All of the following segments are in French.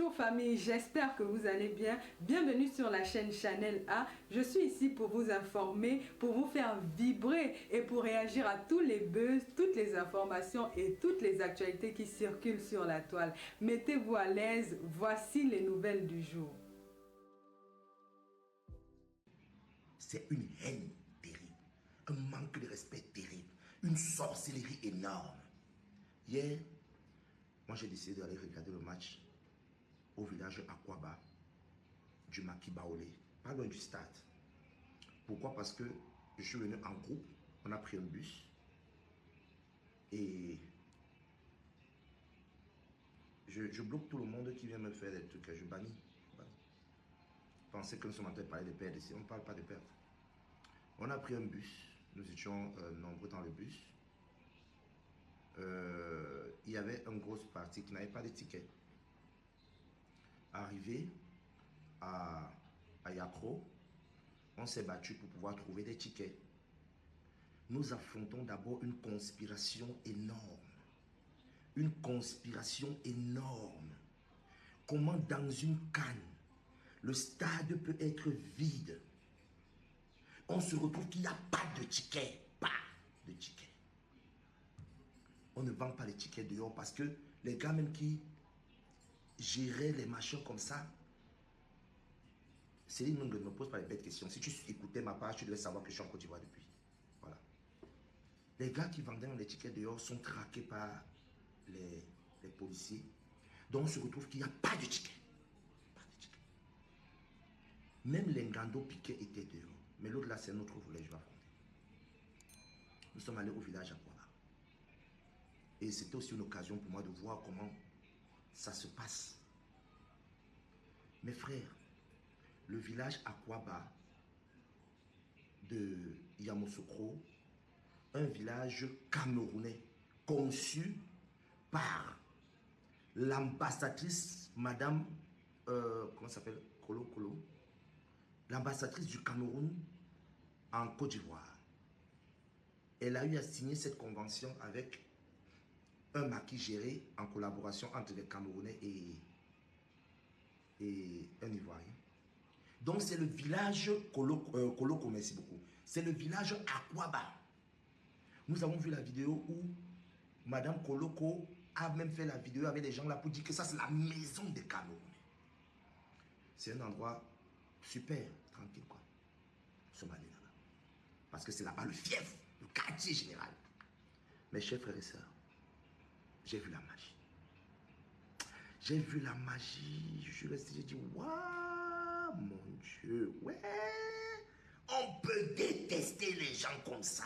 Bonjour famille, j'espère que vous allez bien. Bienvenue sur la chaîne Channel A. Je suis ici pour vous informer, pour vous faire vibrer et pour réagir à tous les buzz, toutes les informations et toutes les actualités qui circulent sur la toile. Mettez-vous à l'aise, voici les nouvelles du jour. C'est une haine terrible, un manque de respect terrible, une sorcellerie énorme. Hier, moi j'ai décidé d'aller regarder le match au village Akwaba du Maquis Baolé, pas loin du stade. Pourquoi? Parce que je suis venu en groupe, on a pris un bus et je bloque tout le monde qui vient me faire des trucs, je bannis. Pensez que nous sommes en train de parler de perdre ici, on ne parle pas de perdre. On a pris un bus, nous étions nombreux dans le bus. Il y avait une grosse partie qui n'avait pas de ticket. Arrivé à Yakro, on s'est battu pour pouvoir trouver des tickets. Nous affrontons d'abord une conspiration énorme. Une conspiration énorme. Comment dans une canne, le stade peut être vide. On se retrouve qu'il n'y a pas de tickets. Pas de tickets. On ne vend pas les tickets dehors parce que les gars même qui géraient les machins comme ça, Céline ne me pose pas les bêtes questions. Si tu écoutais ma page, tu devais savoir que je suis en Côte d'Ivoire depuis. Voilà. Les gars qui vendaient les tickets dehors sont traqués par les policiers. Donc on se retrouve qu'il n'y a pas de tickets. Pas de tickets. Même les Ngando Piquet étaient dehors. Mais l'autre là, c'est notre volet, je vais affronter. Nous sommes allés au village Akwaba. Et c'était aussi une occasion pour moi de voir comment ça se passe. Mes frères, le village Akwaba de Yamoussoukro, un village camerounais conçu par l'ambassadrice Madame, comment s'appelle, Kolo, l'ambassadrice du Cameroun en Côte d'Ivoire. Elle a eu à signer cette convention avec un maquis géré en collaboration entre les Camerounais et un Ivoirien. Donc c'est le village Koloko, merci beaucoup. C'est le village Akwaba. Nous avons vu la vidéo où Madame Koloko a même fait la vidéo avec les gens là pour dire que ça c'est la maison des Camerounais. C'est un endroit super, tranquille quoi. Nous sommes allés là-bas. Parce que c'est là-bas le fief, le quartier général. Mes chers frères et sœurs, j'ai vu la magie. J'ai vu la magie. Je suis resté, j'ai dit, waouh, mon Dieu, ouais. On peut détester les gens comme ça.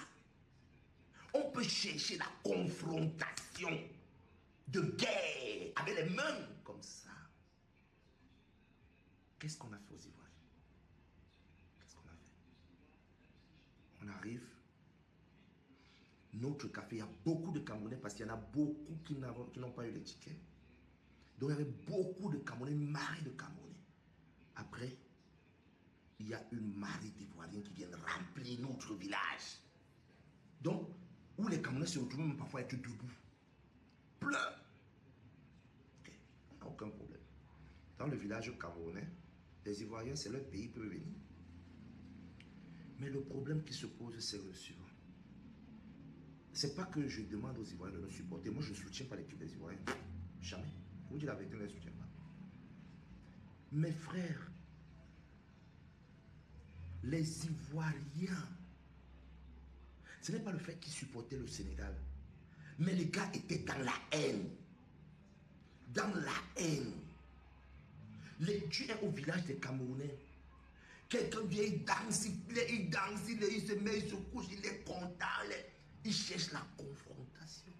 On peut chercher la confrontation de guerre avec les mains comme ça. Qu'est-ce qu'on a fait aux Ivoiriens? Qu'est-ce qu'on a fait? On arrive. Notre café, il y a beaucoup de Camerounais parce qu'il y en a beaucoup qui n'ont pas eu les tickets. Donc il y avait beaucoup de Camerounais, une marée de Camerounais. Après, il y a une marée d'Ivoiriens qui viennent remplir notre village. Donc, où les Camerounais se retrouvent même parfois à être debout. Plein. Ok, on n'a aucun problème. Dans le village camerounais, les Ivoiriens, c'est leur pays, ils peuvent venir. Mais le problème qui se pose, c'est le suivant. C'est pas que je demande aux Ivoiriens de nous supporter. Moi, je ne soutiens pas l'équipe des Ivoiriens. Jamais. Pour vous dire la vérité, je ne les soutiens pas. Mes frères, les Ivoiriens, ce n'est pas le fait qu'ils supportaient le Sénégal. Mais les gars étaient dans la haine. Dans la haine. Tu es au village des Camerounais. Quelqu'un vient, il danse, il se met, il se couche, il est content. Il cherche la confrontation.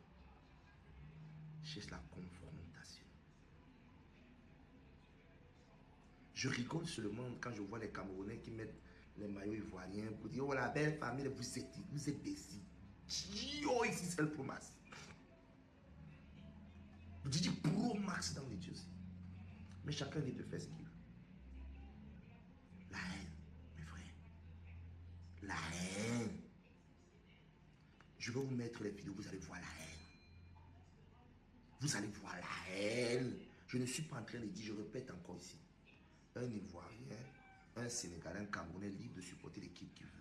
Il cherche la confrontation. Je rigole seulement quand je vois les Camerounais qui mettent les maillots ivoiriens pour dire, oh la belle famille, vous êtes des idiots ici, c'est le promax. Vous dites pro-max dans les dieux. Mais chacun dit de faire ce qu'il veut. La haine, mes frères. La haine. Je vais vous mettre les vidéos, vous allez voir la haine. Vous allez voir la haine. Je ne suis pas en train de dire, je répète encore ici. Un Ivoirien, un Sénégalais, un Camerounais libre de supporter l'équipe qu'il veut.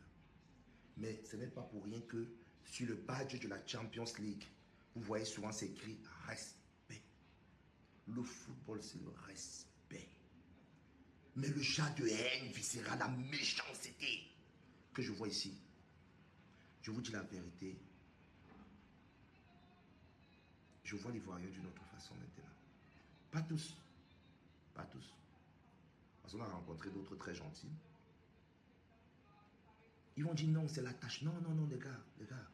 Mais ce n'est pas pour rien que sur le badge de la Champions League, vous voyez souvent c'est écrit respect. Le football, c'est le respect. Mais le chat de haine viscérale, la méchanceté que je vois ici, je vous dis la vérité, je vois l'Ivoirien d'une autre façon maintenant. Pas tous. Pas tous. Parce qu'on a rencontré d'autres très gentils. Ils vont dire non, c'est l'attachement. Non, non, non, les gars, les gars.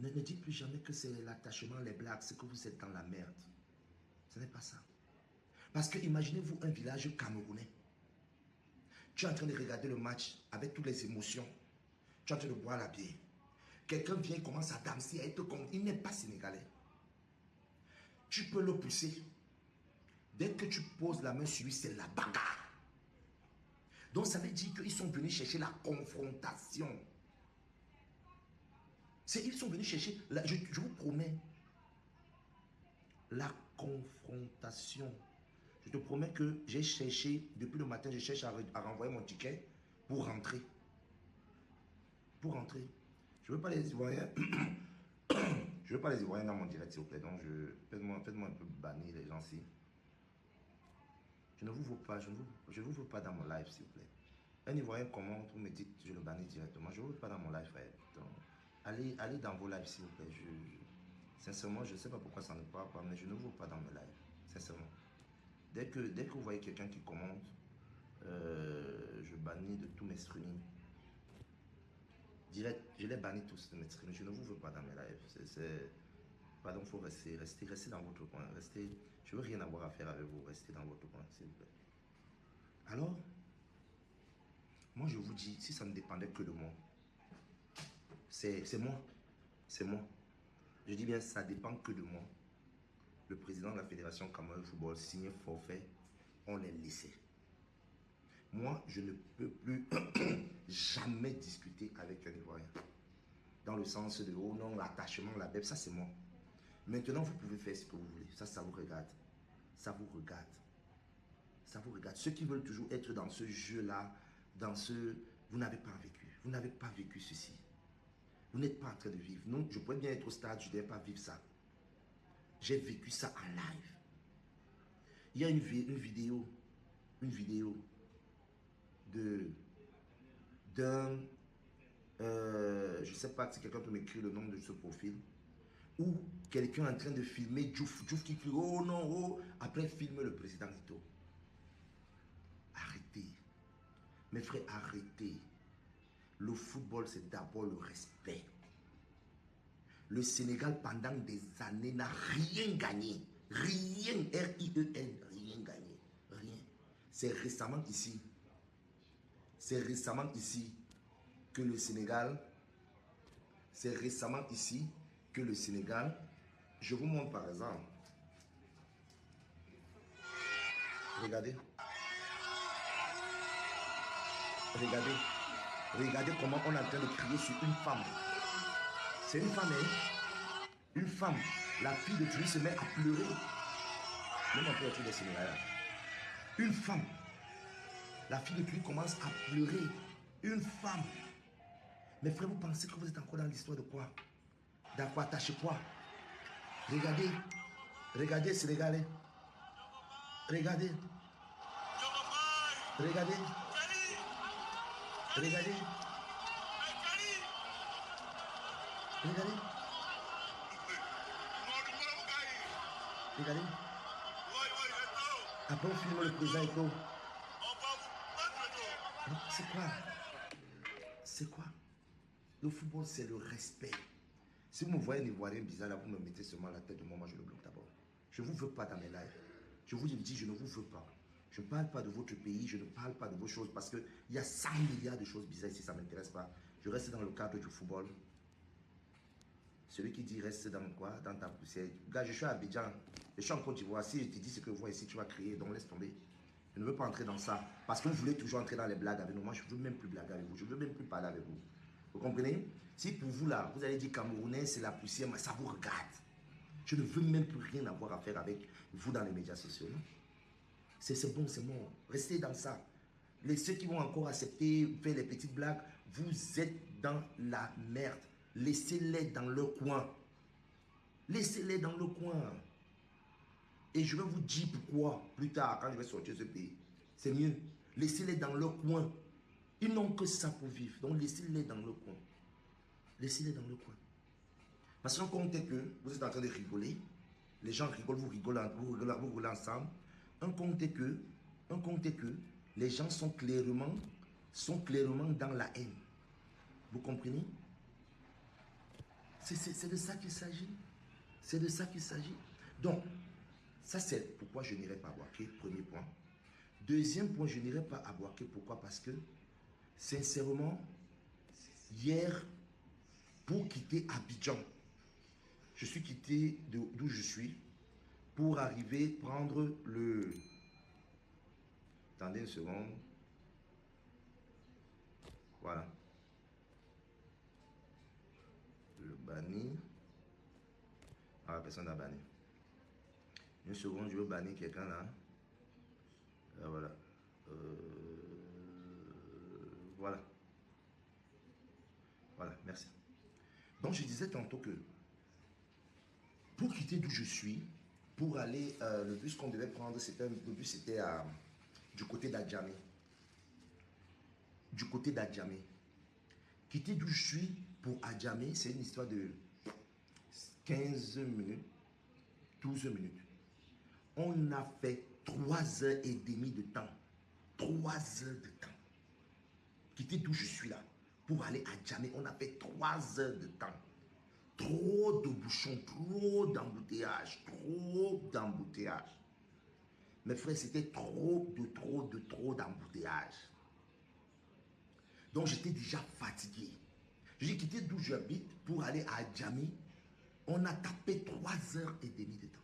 Ne dites plus jamais que c'est l'attachement, les blagues, c'est que vous êtes dans la merde. Ce n'est pas ça. Parce que imaginez-vous un village camerounais. Tu es en train de regarder le match avec toutes les émotions. Tu es en train de boire la bière. Quelqu'un vient, commence à danser, à être comme... Il n'est pas sénégalais. Tu peux le pousser. Dès que tu poses la main sur lui, c'est la bagarre. Donc ça veut dire qu'ils sont venus chercher la confrontation. Ils sont venus chercher, je vous promets, la confrontation. Je te promets que j'ai cherché, depuis le matin, je cherche à renvoyer mon ticket pour rentrer. Pour rentrer. Je ne veux pas les Ivoiriens. Je ne veux pas les Ivoiriens dans mon direct, s'il vous plaît. Donc, faites-moi un peu bannir les gens-ci. Je ne vous veux pas, je ne vous veux pas dans mon live, s'il vous plaît. Un Ivoirien commente, vous me dites, je le bannis directement. Je ne veux pas dans mon live, frère. Donc, allez dans vos lives, s'il vous plaît. Sincèrement, je ne sais pas pourquoi ça ne parle pas, mais je ne veux pas dans mes lives. Sincèrement. Dès que vous voyez quelqu'un qui commente, je bannis de tous mes streamings. Direct, je les bannis tous de mes streamings. Je ne vous veux pas dans mes lives. Pardon, il faut rester dans votre coin. Je ne veux rien avoir à faire avec vous. Restez dans votre coin, s'il vous plaît. Alors, moi je vous dis, si ça ne dépendait que de moi, c'est moi. C'est moi. Je dis bien, ça dépend que de moi. Le président de la Fédération Cameroun Football signé forfait, on les laissait. Moi, je ne peux plus jamais discuter avec un Ivoirien. Dans le sens de, oh non, l'attachement, la bête, ça c'est moi. Maintenant, vous pouvez faire ce que vous voulez. Ça vous regarde. Ça vous regarde. Ça vous regarde. Ceux qui veulent toujours être dans ce jeu-là, vous n'avez pas vécu. Vous n'avez pas vécu ceci. Vous n'êtes pas en train de vivre. Non, je pourrais bien être au stade, je ne devais pas vivre ça. J'ai vécu ça en live. Il y a une vidéo d'un, je ne sais pas si quelqu'un peut m'écrire le nom de ce profil, où quelqu'un est en train de filmer Diouf qui crie oh non, oh, après filme le président Ito. Arrêtez. Mes frères, arrêtez. Le football, c'est d'abord le respect. Le Sénégal, pendant des années, n'a rien gagné. Rien, R-I-E-N, rien gagné. Rien. C'est récemment ici que le Sénégal, je vous montre par exemple. Regardez. Regardez comment on est en train de crier sur une femme. C'est une femme, hein? Une femme. La fille de Tunis se met à pleurer. Même un peu autour des Sénégalais. Une femme. La fille de Tunis commence à pleurer. Une femme. Mes frères, vous pensez que vous êtes encore dans l'histoire de quoi? Dans quoi? Attaché quoi? Regardez Sénégalais. Regardez. Regardez. Regardez. Après on filme le président Ito. C'est quoi? Le football, c'est le respect. Si vous me voyez un Ivoirien bizarre là, vous me mettez seulement la tête de moi, je le bloque d'abord. Je ne vous veux pas dans mes lives. Je vous dis, je ne vous veux pas. Je ne parle pas de votre pays, je ne parle pas de vos choses parce qu'il y a 100 milliards de choses bizarres ici, ça ne m'intéresse pas. Je reste dans le cadre du football. Celui qui dit reste dans quoi? Dans ta poussière. Gars, je suis à Abidjan, je suis en Côte d'Ivoire. Si je te dis ce que je vois ici, tu vas crier, donc laisse tomber. Je ne veux pas entrer dans ça. Parce que vous voulez toujours entrer dans les blagues avec nous. Moi, je ne veux même plus blaguer avec vous. Je ne veux même plus parler avec vous. Vous comprenez? Si pour vous là, vous allez dire Camerounais, c'est la poussière, mais ça vous regarde. Je ne veux même plus rien avoir à faire avec vous dans les médias sociaux. C'est bon, c'est bon. Restez dans ça. Ceux qui vont encore accepter, faire les petites blagues, vous êtes dans la merde. Laissez-les dans le coin. Laissez-les dans le coin. Et je vais vous dire pourquoi plus tard, quand je vais sortir de ce pays. C'est mieux. Laissez-les dans le coin. Ils n'ont que ça pour vivre. Donc laissez-les dans le coin. Laissez-les dans le coin. Parce qu'un compte est que vous êtes en train de rigoler. Les gens rigolent, vous rigolez, vous rigolez ensemble. Un compte est que les gens sont clairement dans la haine. Vous comprenez? C'est de ça qu'il s'agit. C'est de ça qu'il s'agit. Donc, ça c'est pourquoi je n'irai pas à Bouaké, premier point. Deuxième point, je n'irai pas à Bouaké. Pourquoi? Parce que, sincèrement, hier, pour quitter Abidjan, je suis quitté d'où je suis pour arriver prendre le... Attendez une seconde. Voilà. Le banni. Ah, personne n'a banni. Une seconde, je veux bannir quelqu'un là. Voilà. Voilà. Voilà, merci. Donc, je disais tantôt que pour quitter d'où je suis, pour aller, le bus qu'on devait prendre, le bus c'était du côté d'Adjamé. Du côté d'Adjamé. Quitter d'où je suis pour Adjamé, c'est une histoire de 15 minutes, 12 minutes. On a fait 3 heures et demie de temps. 3 heures de temps. Quitter d'où je suis là, pour aller à Djamé, on a fait 3 heures de temps. Trop de bouchons, trop d'embouteillages, trop d'embouteillages. Mes frères, c'était trop d'embouteillages. Donc j'étais déjà fatigué. J'ai quitté d'où j'habite pour aller à Djamé. On a tapé 3 heures et demie de temps.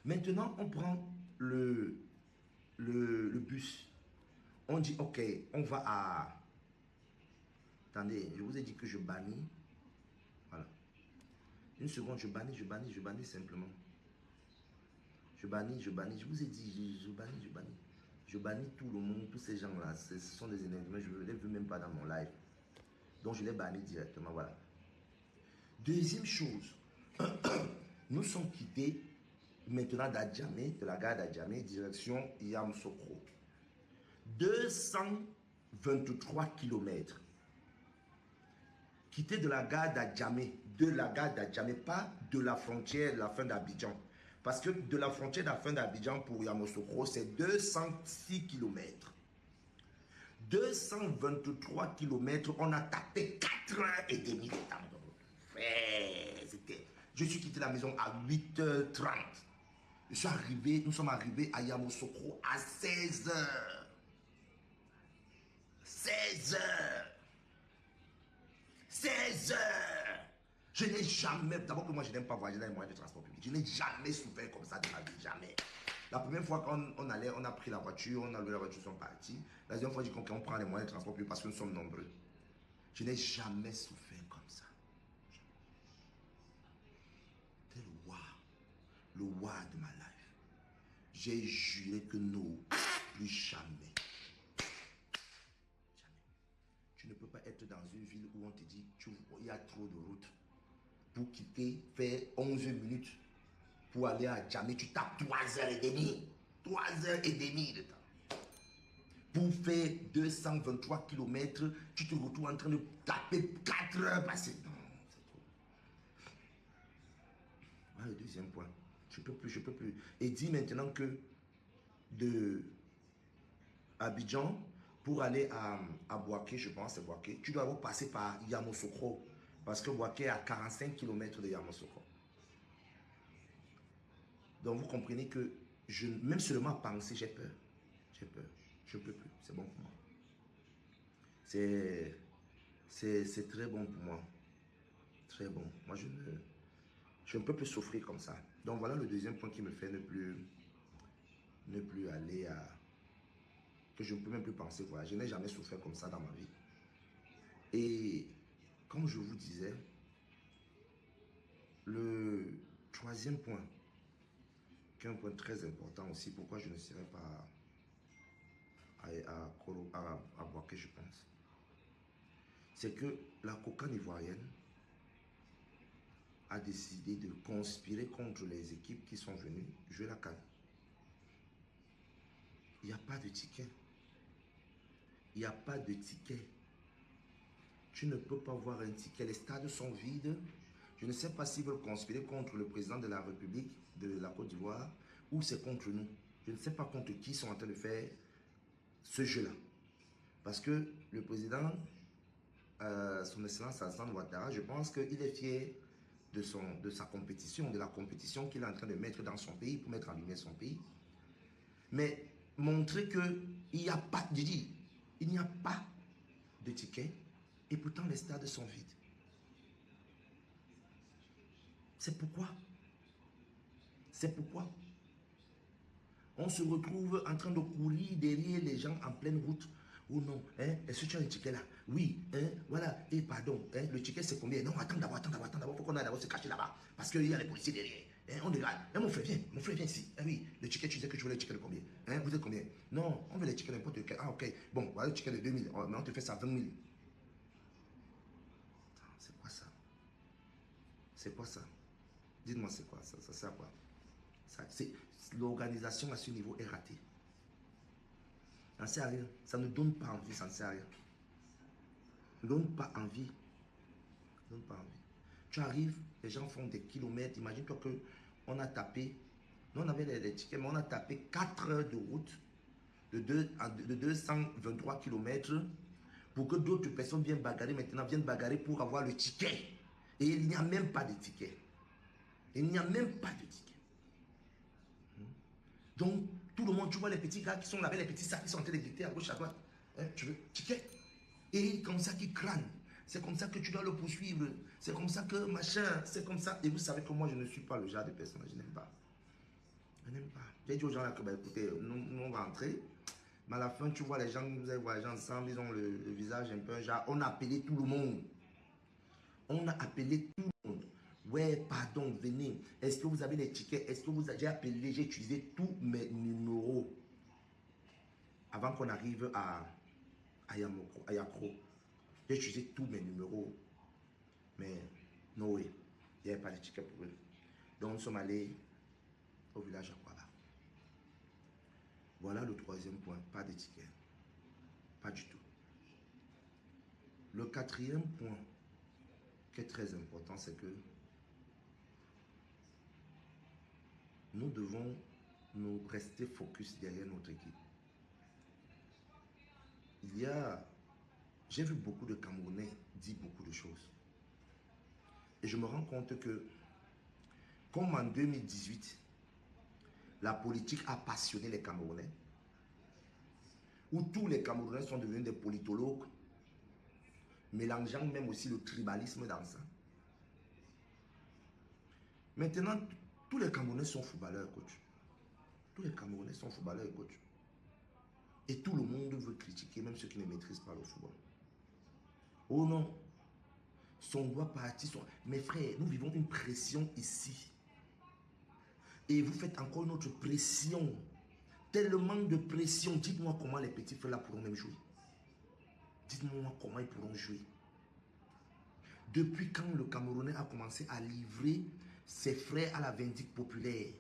Maintenant, on prend le bus. On dit, ok, on va à... Attendez, je vous ai dit que je bannis. Voilà. Une seconde, je bannis simplement. Je bannis. Je vous ai dit, je bannis. Je bannis tout le monde, tous ces gens-là. Ce sont des énergies, je ne les veux même pas dans mon live. Donc, je les bannis directement, voilà. Deuxième chose, nous sommes quittés maintenant d'Adjamé, de la gare d'Adjamé, direction Yamoussoukro. 223 km. Quitté de la gare d'Adjamé, pas de la frontière de la fin d'Abidjan. Parce que de la frontière de la fin d'Abidjan pour Yamoussoukro, c'est 206 km. 223 km, on a tapé 4 heures et demie de temps. Je suis quitté la maison à 8h30. Nous sommes arrivés à Yamoussoukro à 16h. 16h. 16h. Je n'ai jamais, d'abord que moi je n'aime pas voyager dans les moyens de transport public. Je n'ai jamais souffert comme ça de ma vie, jamais. La première fois qu'on allait, on a pris la voiture, on a loué la voiture, ils sont partis. La deuxième fois, j'ai compris qu'on prend les moyens de transport public parce que nous sommes nombreux. Je n'ai jamais souffert comme ça. C'est le wa de ma life. J'ai juré que non, plus jamais. Jamais. Tu ne peux pas être dans une ville où on te dit il y a trop de routes. Pour quitter, faire 11 minutes pour aller à Djamé, tu tapes 3h30. 3h30 de temps. Pour faire 223 km, tu te retrouves en train de taper 4 heures passées. Non, c'est trop. Voilà le deuxième point. Je peux plus. Et dis maintenant que de Abidjan, pour aller à Bouaké, je pense, c'est Bouaké, tu dois avoir passer par Yamoussoukro. Parce que Bouaké est à 45 km de Yamoussoukro. Donc vous comprenez que même seulement penser, j'ai peur. J'ai peur. Je ne peux plus. C'est bon pour moi. C'est très bon pour moi. Très bon. Moi, je ne peux plus souffrir comme ça. Donc voilà le deuxième point qui me fait ne plus aller à... Que je ne peux même plus penser voyager. Je n'ai jamais souffert comme ça dans ma vie. Et comme je vous disais, troisième point, qui est un point très important aussi, pourquoi je ne serai pas à Boaké, je pense, c'est que la COCAN ivoirienne a décidé de conspirer contre les équipes qui sont venues jouer la CAN. Il n'y a pas de ticket. Il n'y a pas de ticket. Tu ne peux pas voir un ticket. Les stades sont vides. Je ne sais pas s'ils veulent conspirer contre le président de la République de la Côte d'Ivoire ou c'est contre nous. Je ne sais pas contre qui ils sont en train de faire ce jeu-là. Parce que le président, son excellence Alassane Ouattara, je pense qu'il est fier de sa compétition, de la compétition qu'il est en train de mettre dans son pays pour mettre en lumière son pays. Mais montrer qu'il n'y a pas, je dis, il n'y a pas de ticket et pourtant les stades sont vides. C'est pourquoi on se retrouve en train de courir derrière les gens en pleine route. Oh non, hein, est-ce que tu as un ticket là? Oui, hein, voilà, et pardon, hein, le ticket c'est combien? Non, attends d'abord, il faut qu'on aille d'abord se cacher là-bas, parce qu'il y a les policiers derrière. Hein, on regarde, hein, mon frère, viens ici. Ah oui, le ticket, tu disais que tu voulais le ticket de combien? Hein, vous êtes combien? Non, on veut les tickets n'importe quel. Ah ok, bon, voilà le ticket de 2000, mais on te fait ça à 20 000. C'est quoi ça? C'est quoi ça? Dites-moi c'est quoi ça? Ça sert à quoi? L'organisation à ce niveau est ratée. Ça ne sert à rien. Ça ne donne pas envie, ça ne sert à rien. Ça ne donne pas envie. Ça ne donne pas envie. Tu arrives, les gens font des kilomètres. Imagine-toi qu'on a tapé, nous on avait les tickets, mais on a tapé 4 heures de route de 223 kilomètres pour que d'autres personnes viennent bagarrer pour avoir le ticket. Et il n'y a même pas de ticket. Il n'y a même pas de ticket. Donc, tout le monde, tu vois les petits gars qui sont là avec les petits sacs qui sont en train de dicter à gauche, à droite. Hein, tu veux ticket? Et comme ça qu'ils crânent. C'est comme ça que tu dois le poursuivre. C'est comme ça que machin, c'est comme ça. Et vous savez que moi, je ne suis pas le genre de personne. Je n'aime pas. Je n'aime pas. J'ai dit aux gens là que, bah, écoutez, nous, on va entrer. Mais à la fin, tu vois les gens, vous allez voir les gens ensemble, ils ont le visage un peu un genre. On a appelé tout le monde. On a appelé tout le monde. Ouais, pardon, venez. Est-ce que vous avez les tickets? Est-ce que vous avez appelé? J'ai utilisé tous mes numéros avant qu'on arrive à Yakro. J'ai utilisé tous mes numéros. Mais no way. Il n'y avait pas de tickets pour eux. Donc nous sommes allés au village Akwaba. Voilà le troisième point. Pas de tickets. Pas du tout. Le quatrième point qui est très important, c'est que nous devons nous rester focus derrière notre équipe. J'ai vu beaucoup de Camerounais dire beaucoup de choses. Et je me rends compte que, comme en 2018, la politique a passionné les Camerounais, où tous les Camerounais sont devenus des politologues, mélangeant même aussi le tribalisme dans ça. Maintenant, tous les Camerounais sont footballeurs, coach. Tous les Camerounais sont footballeurs, coach. Et tout le monde veut critiquer, même ceux qui ne maîtrisent pas le football. Oh non, son doigt parti. Mes frères, nous vivons une pression ici. Et vous faites encore une autre pression. Tellement de pression. Dites-moi comment les petits frères là pourront même jouer. Dites-moi comment ils pourront jouer. Depuis quand le Camerounais a commencé à livrer ses frères à la vindicte populaire?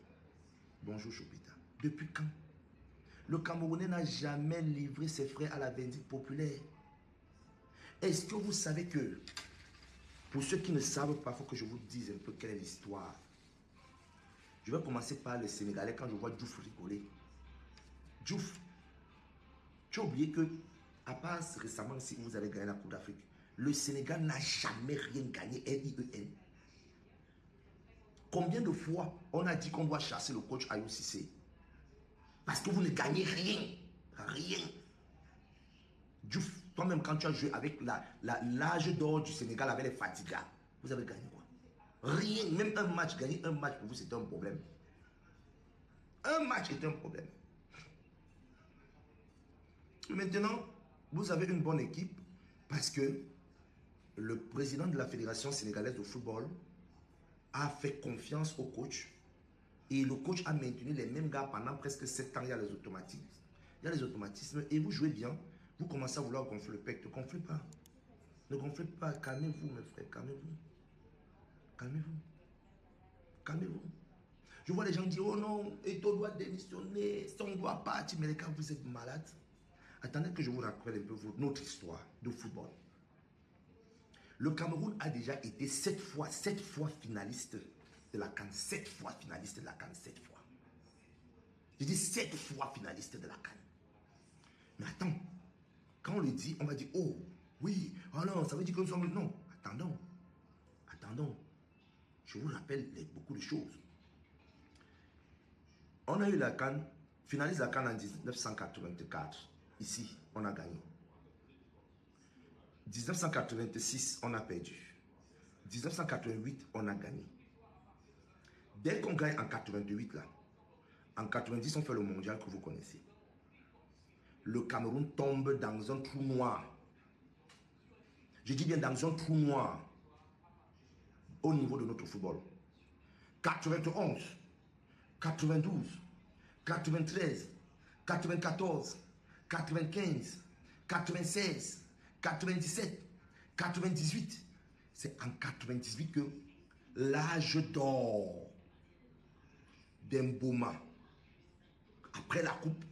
Bonjour Chopita. Depuis quand? Le Camerounais n'a jamais livré ses frères à la vindicte populaire. Est-ce que vous savez que, pour ceux qui ne savent pas, il faut que je vous dise un peu quelle est l'histoire. Je vais commencer par le Sénégalais quand je vois Diouf rigoler. Diouf, tu as oublié que, à part récemment, si vous avez gagné la Coupe d'Afrique, le Sénégal n'a jamais rien gagné, RIEN. Combien de fois on a dit qu'on doit chasser le coach Aliou Cissé? Parce que vous ne gagnez rien. Rien. Diouf, toi-même quand tu as joué avec l'âge d'or du Sénégal avec les Fatiga, vous avez gagné quoi? Rien. Même un match, gagner un match pour vous, c'était un problème. Un match était un problème. Maintenant, vous avez une bonne équipe parce que le président de la Fédération sénégalaise de football a fait confiance au coach. Et le coach a maintenu les mêmes gars pendant presque 7 ans. Il y a les automatismes. Il y a les automatismes et vous jouez bien. Vous commencez à vouloir gonfler le pec. Ne gonflez pas. Ne gonflez pas. Calmez-vous, mes frères. Calmez-vous. Calmez-vous. Calmez-vous. Je vois les gens dire, oh non, Eto'o doit démissionner, on doit partir. Mais les gars, vous êtes malades. Attendez que je vous raconte un peu notre histoire de football. Le Cameroun a déjà été 7 fois finaliste de la CAN. 7 fois finaliste de la CAN, 7 fois. Je dis 7 fois finaliste de la CAN. Mais attends, quand on le dit, on va dire, oh, oui, oh non, ça veut dire que nous sommes... Non, attendons. Attendons. Je vous rappelle beaucoup de choses. On a eu la CAN, finaliste de la CAN en 1984. Ici, on a gagné. 1986, on a perdu. 1988, on a gagné. Dès qu'on gagne en 88, là, en 90, on fait le mondial que vous connaissez. Le Cameroun tombe dans un trou noir. Je dis bien dans un trou noir au niveau de notre football. 91, 92, 93, 94, 95, 96, 97, 98. C'est en 98 que l'âge d'or d'Mboma, après la coupe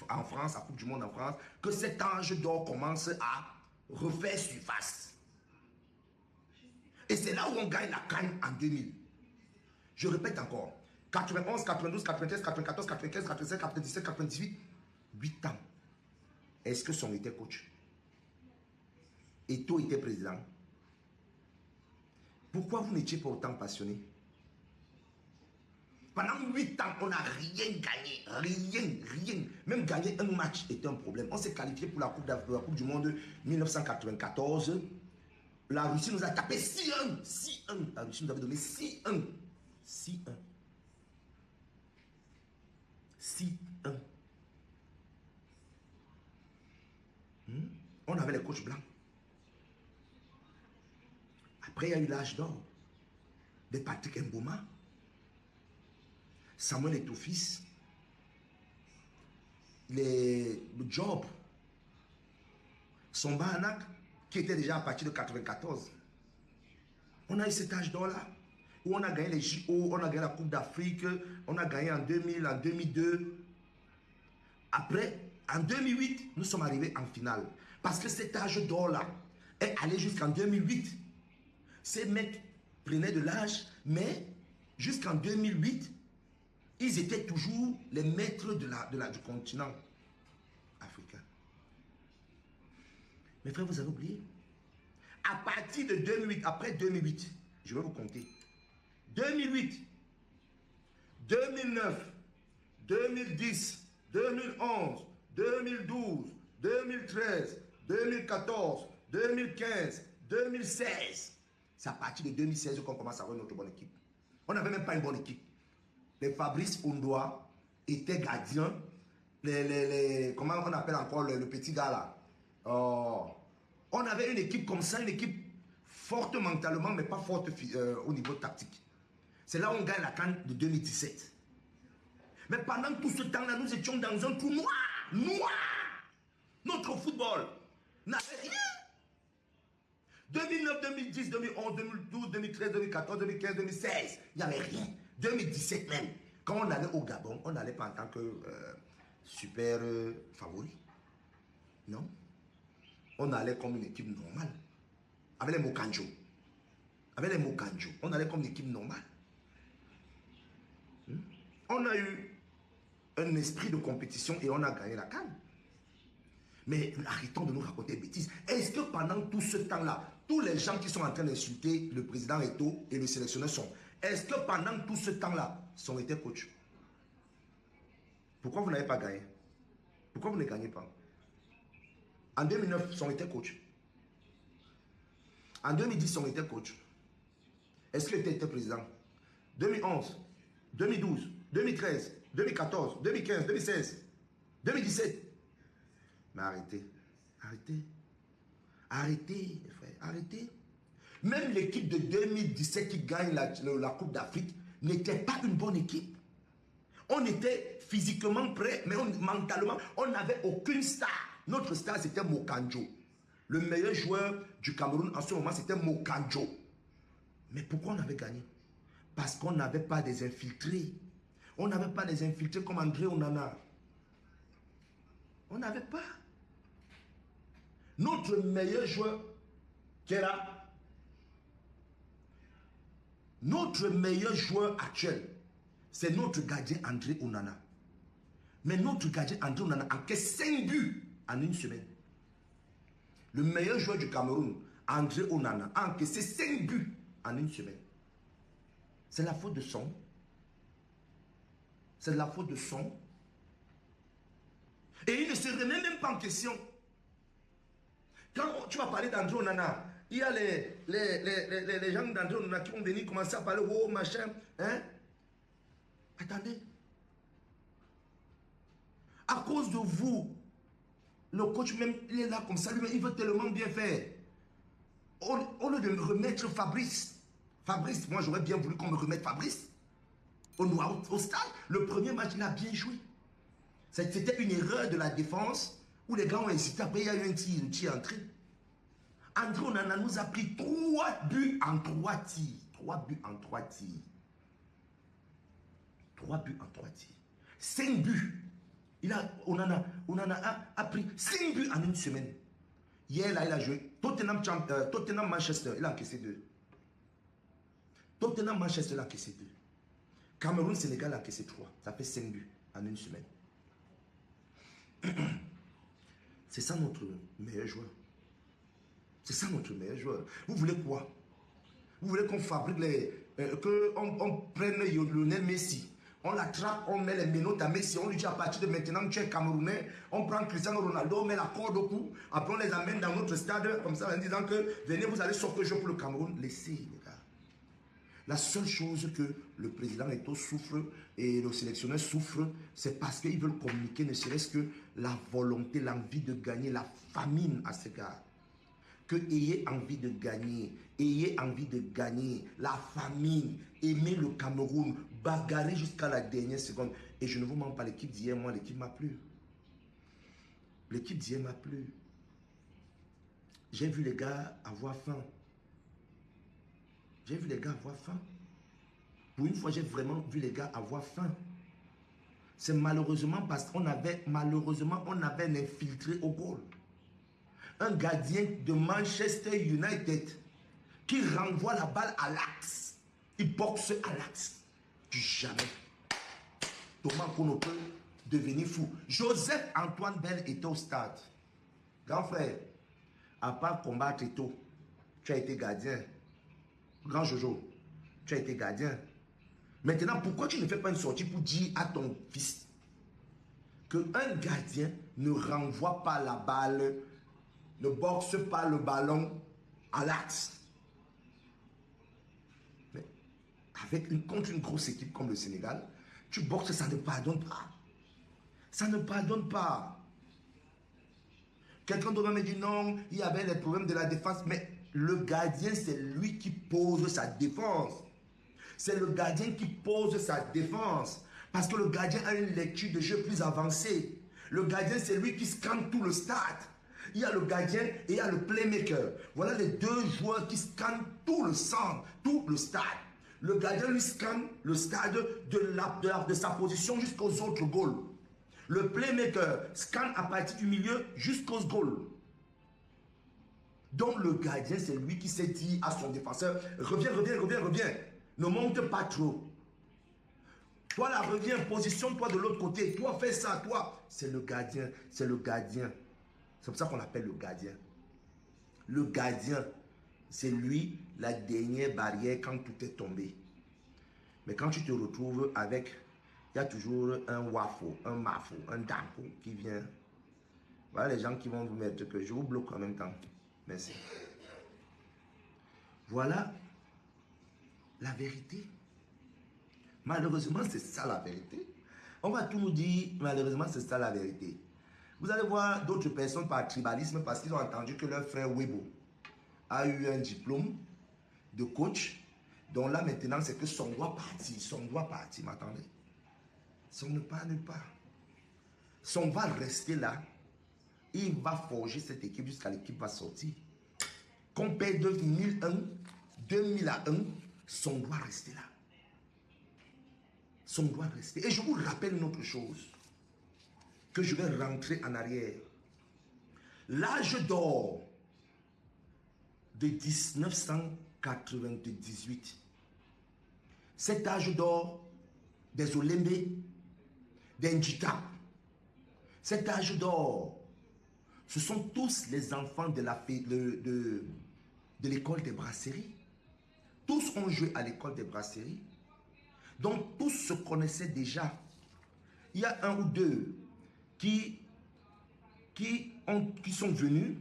en France, la coupe du monde en France, que cet âge d'or commence à refaire surface. Et c'est là où on gagne la CAN en 2000. Je répète encore, 91, 92, 93, 94, 95, 96, 97, 98, 8 ans. Est-ce que son était coach? Eto'o était président. Pourquoi vous n'étiez pas autant passionné? Pendant 8 ans, on n'a rien gagné. Rien. Même gagner un match était un problème. On s'est qualifié pour la coupe du Monde 1994. La Russie nous a tapé 6-1. 6-1. La Russie nous avait donné 6-1. 6-1. 6-1. On avait les coachs blancs. Après, il y a eu l'âge d'or de Patrick Mboma, Samuel Eto'o-Fils, le Job, Somba Anak, qui était déjà à partir de 94. On a eu cet âge d'or-là, où on a gagné les JO, on a gagné la Coupe d'Afrique, on a gagné en 2000, en 2002. Après, en 2008, nous sommes arrivés en finale. Parce que cet âge d'or-là est allé jusqu'en 2008. Ces mecs prenaient de l'âge, mais jusqu'en 2008, ils étaient toujours les maîtres du continent africain. Mes frères, vous avez oublié? À partir de 2008, après 2008, je vais vous compter. 2008, 2009, 2010, 2011, 2012, 2013, 2014, 2015, 2016. C'est à partir de 2016 qu'on commence à avoir notre bonne équipe. On n'avait même pas une bonne équipe. Les Fabrice Ondoa étaient gardiens. Comment on appelle encore le petit gars là? On avait une équipe comme ça, une équipe forte mentalement, mais pas forte au niveau tactique. C'est là où on gagne la CAN de 2017. Mais pendant tout ce temps-là, nous étions dans un trou noir. Noir. Notre football n'avait rien. 2009, 2010, 2011, 2012, 2013, 2014, 2015, 2016, il n'y avait rien. 2017 même, quand on allait au Gabon, on n'allait pas en tant que super favori. Non. On allait comme une équipe normale. Avec les Mokanjo. On allait comme une équipe normale. On a eu un esprit de compétition et on a gagné la CAN. Mais arrêtons de nous raconter des bêtises. Est-ce que pendant tout ce temps-là, tous les gens qui sont en train d'insulter le président Eto'o et le sélectionneur sont, est-ce que pendant tout ce temps-là, sont été coach? Pourquoi vous n'avez pas gagné? Pourquoi vous ne gagnez pas? En 2009, sont été coach. En 2010, sont été coach. Est-ce qu'il était président? 2011, 2012, 2013, 2014, 2015, 2016, 2017. Mais arrêtez, arrêtez, frère, arrêtez. Même l'équipe de 2017 qui gagne la Coupe d'Afrique n'était pas une bonne équipe. On était physiquement prêts, mais mentalement, on n'avait aucune star. Notre star, c'était Mokanjo. Le meilleur joueur du Cameroun en ce moment, c'était Mokanjo. Mais pourquoi on avait gagné? Parce qu'on n'avait pas des infiltrés. On n'avait pas des infiltrés comme André Onana. On n'avait pas. Notre meilleur joueur, Kera, notre meilleur joueur actuel, c'est notre gardien André Onana. Mais notre gardien André Onana encaisse 5 buts en une semaine. Le meilleur joueur du Cameroun, André Onana, a encaissé 5 buts en une semaine. C'est la faute de son. C'est la faute de son. Et il ne se remet même pas en question. Quand tu vas parler d'André Onana, il y a les gens d'André Onana qui vont venir commencer à parler, oh machin, hein? Attendez. À cause de vous, le coach même, il est là comme ça, lui-même, il veut tellement bien faire. Au lieu de me remettre Fabrice, moi j'aurais bien voulu qu'on me remette Fabrice. Au stade, le premier match, il a bien joué. C'était une erreur de la défense où les gars ont hésité. Après, il y a eu un tir entré. André Onana nous a pris 3 buts en 3 tirs. 3 buts en 3 tirs. 3 buts en 3 tirs. 5 buts. Onana a pris 5 buts en une semaine. Hier, là, il a joué Tottenham Manchester. Il a encaissé 2. Tottenham Manchester, il a encaissé 2. Cameroun Sénégal a encaissé 3. Ça fait 5 buts en une semaine. C'est ça notre meilleur joueur. C'est ça notre meilleur joueur. Vous voulez quoi? Vous voulez qu'on fabrique qu'on prenne Lionel Messi, on l'attrape, on met les menottes à Messi, on lui dit à partir de maintenant tu es Camerounais, on prend Cristiano Ronaldo, on met la corde au cou, après on les amène dans notre stade comme ça en disant que venez vous allez sortir jouer pour le Cameroun. Laissez les gars. La seule chose que le président Eto'o souffre et le sélectionneur souffre, c'est parce qu'ils veulent communiquer, ne serait-ce que la volonté, l'envie de gagner, la famine à ces gars. Que ayez envie de gagner, la famine, aimer le Cameroun, bagarrer jusqu'à la dernière seconde. Et je ne vous mens pas, l'équipe d'hier, moi, l'équipe m'a plu. L'équipe d'hier m'a plu. J'ai vu les gars avoir faim. J'ai vu les gars avoir faim. Pour une fois, j'ai vraiment vu les gars avoir faim. C'est malheureusement parce qu'on avait, un infiltré au goal. Un gardien de Manchester United qui renvoie la balle à l'axe. Il boxe à l'axe. Du jamais. Thomas Kono peut devenir fou. Joseph Antoine Bell était au stade. Grand frère, à part combattre Eto'o, tu as été gardien. Grand Jojo, tu as été gardien. Maintenant, pourquoi tu ne fais pas une sortie pour dire à ton fils qu'un gardien ne renvoie pas la balle, ne boxe pas le ballon à l'axe? Mais contre une grosse équipe comme le Sénégal, tu boxes, ça ne pardonne pas. Ça ne pardonne pas. Quelqu'un doit me dire non, il y avait les problèmes de la défense, mais le gardien, c'est lui qui pose sa défense. C'est le gardien qui pose sa défense. Parce que le gardien a une lecture de jeu plus avancée. Le gardien, c'est lui qui scanne tout le stade. Il y a le gardien et il y a le playmaker. Voilà les deux joueurs qui scannent tout le centre, tout le stade. Le gardien lui scanne le stade de sa position jusqu'aux autres goals. Le playmaker scanne à partir du milieu jusqu'aux goals. Donc le gardien, c'est lui qui s'est dit à son défenseur, reviens. Ne monte pas trop. Toi là, reviens, positionne-toi de l'autre côté. Toi, fais ça, toi. C'est le gardien, c'est le gardien. C'est pour ça qu'on l'appelle le gardien. Le gardien, c'est lui la dernière barrière quand tout est tombé. Mais quand tu te retrouves avec, il y a toujours un wafo, un mafo, un danko qui vient. Voilà les gens qui vont vous mettre que je vous bloque en même temps. Merci. Voilà la vérité. Malheureusement, c'est ça la vérité. On va tout nous dire, malheureusement, c'est ça la vérité. Vous allez voir d'autres personnes par tribalisme parce qu'ils ont entendu que leur frère Webo a eu un diplôme de coach. Donc là, maintenant, c'est que son doit partir. Son doit partir, m'attendez. Son ne part nulle part. Son va rester là. Il va forger cette équipe jusqu'à l'équipe va sortir. Qu'on paye 2001, 2001, son doit rester là. Son doit rester. Et je vous rappelle une autre chose, que je vais rentrer en arrière. L'âge d'or de 1998, cet âge d'or des Olembe, des Njita, cet âge d'or, ce sont tous les enfants de l'école des brasseries. Tous ont joué à l'école des brasseries. Donc tous se connaissaient déjà. Il y a un ou deux qui sont venus,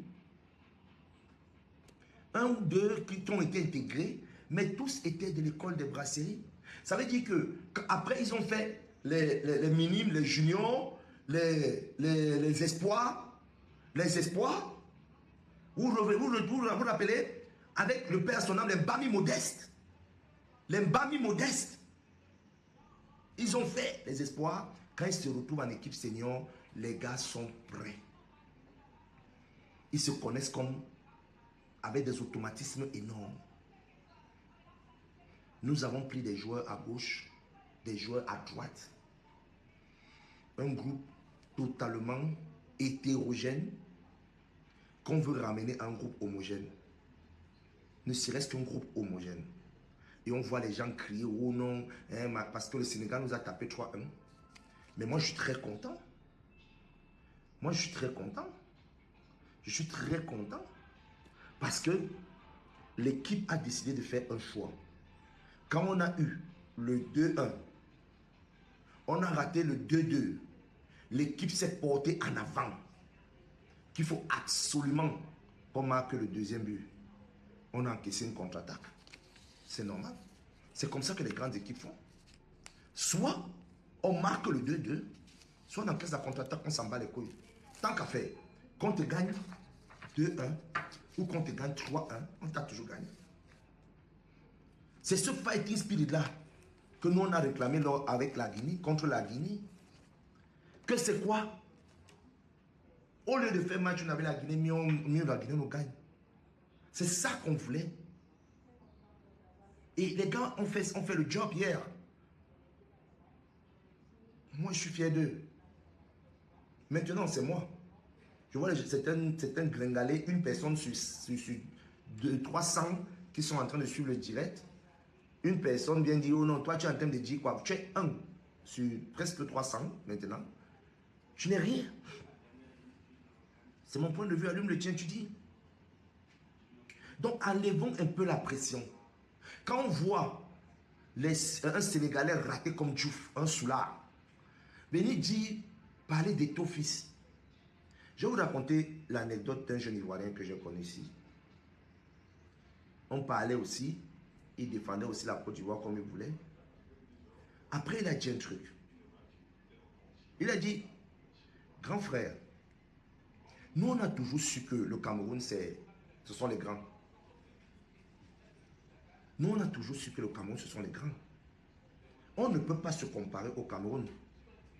un ou deux qui ont été intégrés, mais tous étaient de l'école des brasseries. Ça veut dire que après ils ont fait les minimes, les juniors, les espoirs. Les espoirs, vous rappelez, avec le père son nom, les Mbami modestes. Les Mbami modestes. Ils ont fait les espoirs. Quand ils se retrouvent en équipe senior, les gars sont prêts. Ils se connaissent comme avec des automatismes énormes. Nous avons pris des joueurs à gauche, des joueurs à droite. Un groupe totalement hétérogène qu'on veut ramener à un groupe homogène. Ne serait-ce qu'un groupe homogène. Et on voit les gens crier, oh non, hein, parce que le Sénégal nous a tapé 3-1. Mais moi, je suis très content. Moi, je suis très content. Je suis très content. Parce que l'équipe a décidé de faire un choix. Quand on a eu le 2-1, on a raté le 2-2. L'équipe s'est portée en avant. Qu'il faut absolument qu'on marque le deuxième but. On a encaissé une contre-attaque. C'est normal. C'est comme ça que les grandes équipes font. Soit on marque le 2-2, soit on encaisse la contre-attaque, on s'en bat les couilles. Tant qu'à faire, qu'on te gagne 2-1 ou qu'on te gagne 3-1, on t'a toujours gagné. C'est ce fighting spirit-là que nous on a réclamé avec la Guinée, contre la Guinée. Que c'est quoi? Au lieu de faire match, on avait la Guinée, mieux la Guinée nous gagne. C'est ça qu'on voulait. Et les gars ont fait le job hier. Moi, je suis fier d'eux. Maintenant, c'est moi. Je vois, c'est un gringalet, une personne sur 300 qui sont en train de suivre le direct. Une personne vient dire, oh non, toi, tu es en train de dire quoi? Tu es un sur presque 300 maintenant. Je n'ai rien. C'est mon point de vue, allume le tien, tu dis. Donc, enlevons un peu la pression. Quand on voit un Sénégalais raté comme Diouf, un soulard, venir dire, parler d'Étofis. Je vais vous raconter l'anecdote d'un jeune Ivoirien que je connais ici. On parlait aussi, il défendait aussi la Côte d'Ivoire comme il voulait. Après, il a dit un truc. Il a dit, grand frère, nous on a toujours su que le Cameroun, ce sont les grands. Nous on a toujours su que le Cameroun, ce sont les grands. On ne peut pas se comparer au Cameroun.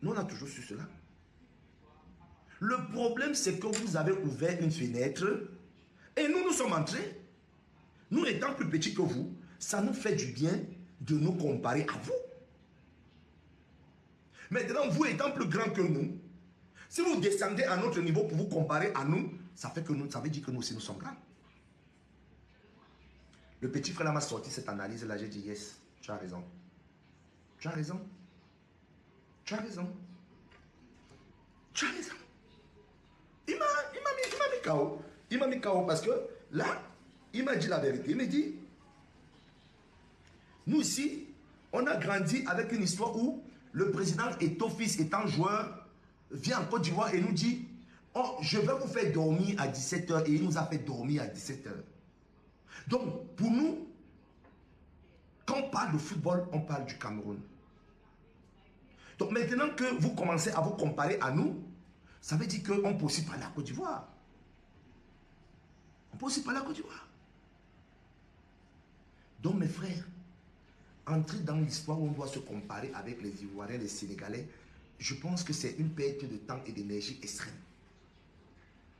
Nous on a toujours su cela. Le problème, c'est que vous avez ouvert une fenêtre et nous sommes entrés. Nous étant plus petits que vous, ça nous fait du bien de nous comparer à vous. Maintenant, vous étant plus grand que nous, si vous descendez à notre niveau pour vous comparer à nous, ça veut dire que nous aussi nous sommes grands. Le petit frère m'a sorti cette analyse-là, j'ai dit yes, tu as raison. Tu as raison. Tu as raison. Tu as raison. Il m'a mis KO. Il m'a mis KO parce que là, il m'a dit la vérité. Il m'a dit, nous ici, on a grandi avec une histoire où le président Étofis étant joueur, vient en Côte d'Ivoire et nous dit, oh, je vais vous faire dormir à 17h. Et il nous a fait dormir à 17h. Donc, pour nous, quand on parle de football, on parle du Cameroun. Donc, maintenant que vous commencez à vous comparer à nous, ça veut dire qu'on peut aussi parler à la Côte d'Ivoire. On peut aussi parler à la Côte d'Ivoire. Donc mes frères, entrer dans l'histoire où on doit se comparer avec les Ivoiriens, les Sénégalais, je pense que c'est une perte de temps et d'énergie extrême.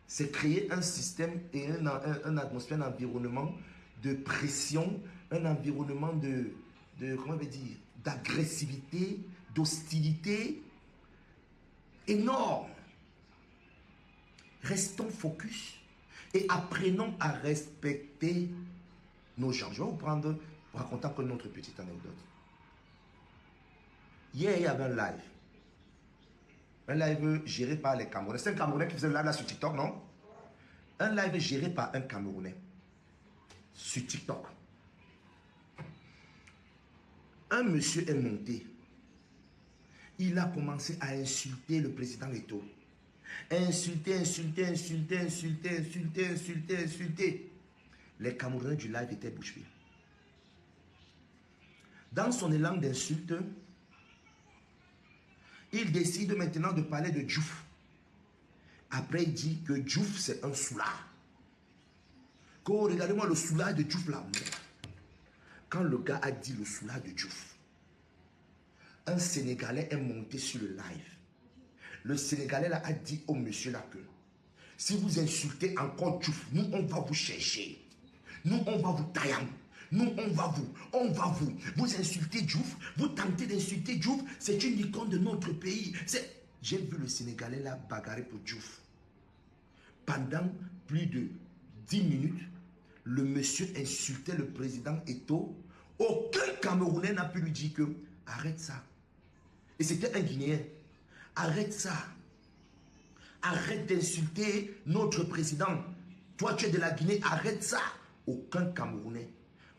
C'est créer un système et un atmosphère, un environnement de pression, un environnement comment on va dire, d'agressivité, d'hostilité énorme. Restons focus et apprenons à respecter nos gens. Je vais vous raconter encore une autre petite anecdote. Hier, il y avait un live. Un live géré par les Camerounais. C'est un Camerounais qui faisait le live là sur TikTok, non? Un live géré par un Camerounais sur TikTok. Un monsieur est monté. Il a commencé à insulter le président Eto'o. Insulter. Les Camerounais du live étaient bouche bée. Dans son élan d'insulte, il décide maintenant de parler de Diouf. Après, il dit que Diouf, c'est un soulard. Regardez-moi le soulard de Diouf là. Quand le gars a dit le soulard de Diouf, un Sénégalais est monté sur le live. Le Sénégalais là a dit au monsieur là que si vous insultez encore Diouf, nous on va vous chercher. Nous on va vous tailler. Nous on va vous. Vous insultez Diouf, vous tentez d'insulter Diouf, c'est une icône de notre pays. J'ai vu le Sénégalais là bagarrer pour Diouf. Pendant plus de 10 minutes, le monsieur insultait le président Eto'o. Aucun Camerounais n'a pu lui dire que arrête ça. Et c'était un Guinéen. Arrête ça. Arrête d'insulter notre président. Toi, tu es de la Guinée, arrête ça. Aucun Camerounais.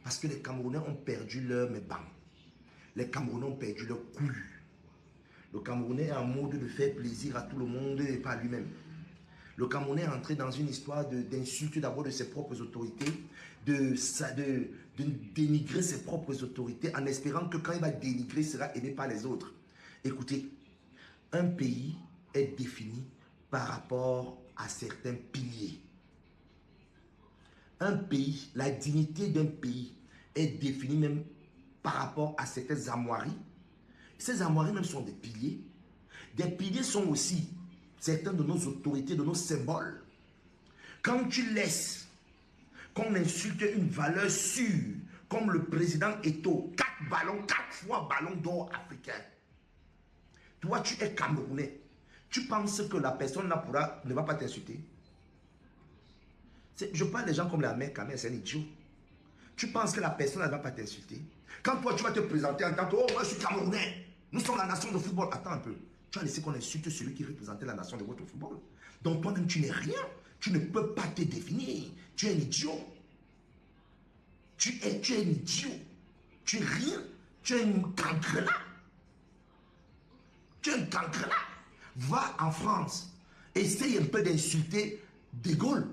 Parce que les Camerounais ont perdu leur banc. Les Camerounais ont perdu leur couille. Le Camerounais est en mode de faire plaisir à tout le monde et pas à lui-même. Le Camerounais est entré dans une histoire d'insulte d'abord de ses propres autorités, de dénigrer ses propres autorités en espérant que quand il va dénigrer, il sera aimé par les autres. Écoutez, un pays est défini par rapport à certains piliers. Un pays, la dignité d'un pays est définie même par rapport à certaines armoiries. Ces armoiries même sont des piliers. Des piliers sont aussi certains de nos autorités, de nos symboles. Quand tu laisses qu'on insulte une valeur sûre, comme le président Eto'o, 4 fois ballon d'or africain, toi tu es Camerounais, tu penses que la personne là ne va pas t'insulter? Je parle des gens comme la mère Kamel, c'est un idiot. Tu penses que la personne ne va pas t'insulter? Quand toi tu vas te présenter en tant que, oh moi je suis Camerounais, nous sommes la nation de football, attends un peu. Tu as laissé qu'on insulte celui qui représentait la nation de votre football. Donc toi-même, tu n'es rien. Tu ne peux pas te définir. Tu es un idiot. Tu es un idiot. Tu es rien. Tu es un cancrelat. Tu es un cancrelat. Va en France. Essaye un peu d'insulter De Gaulle.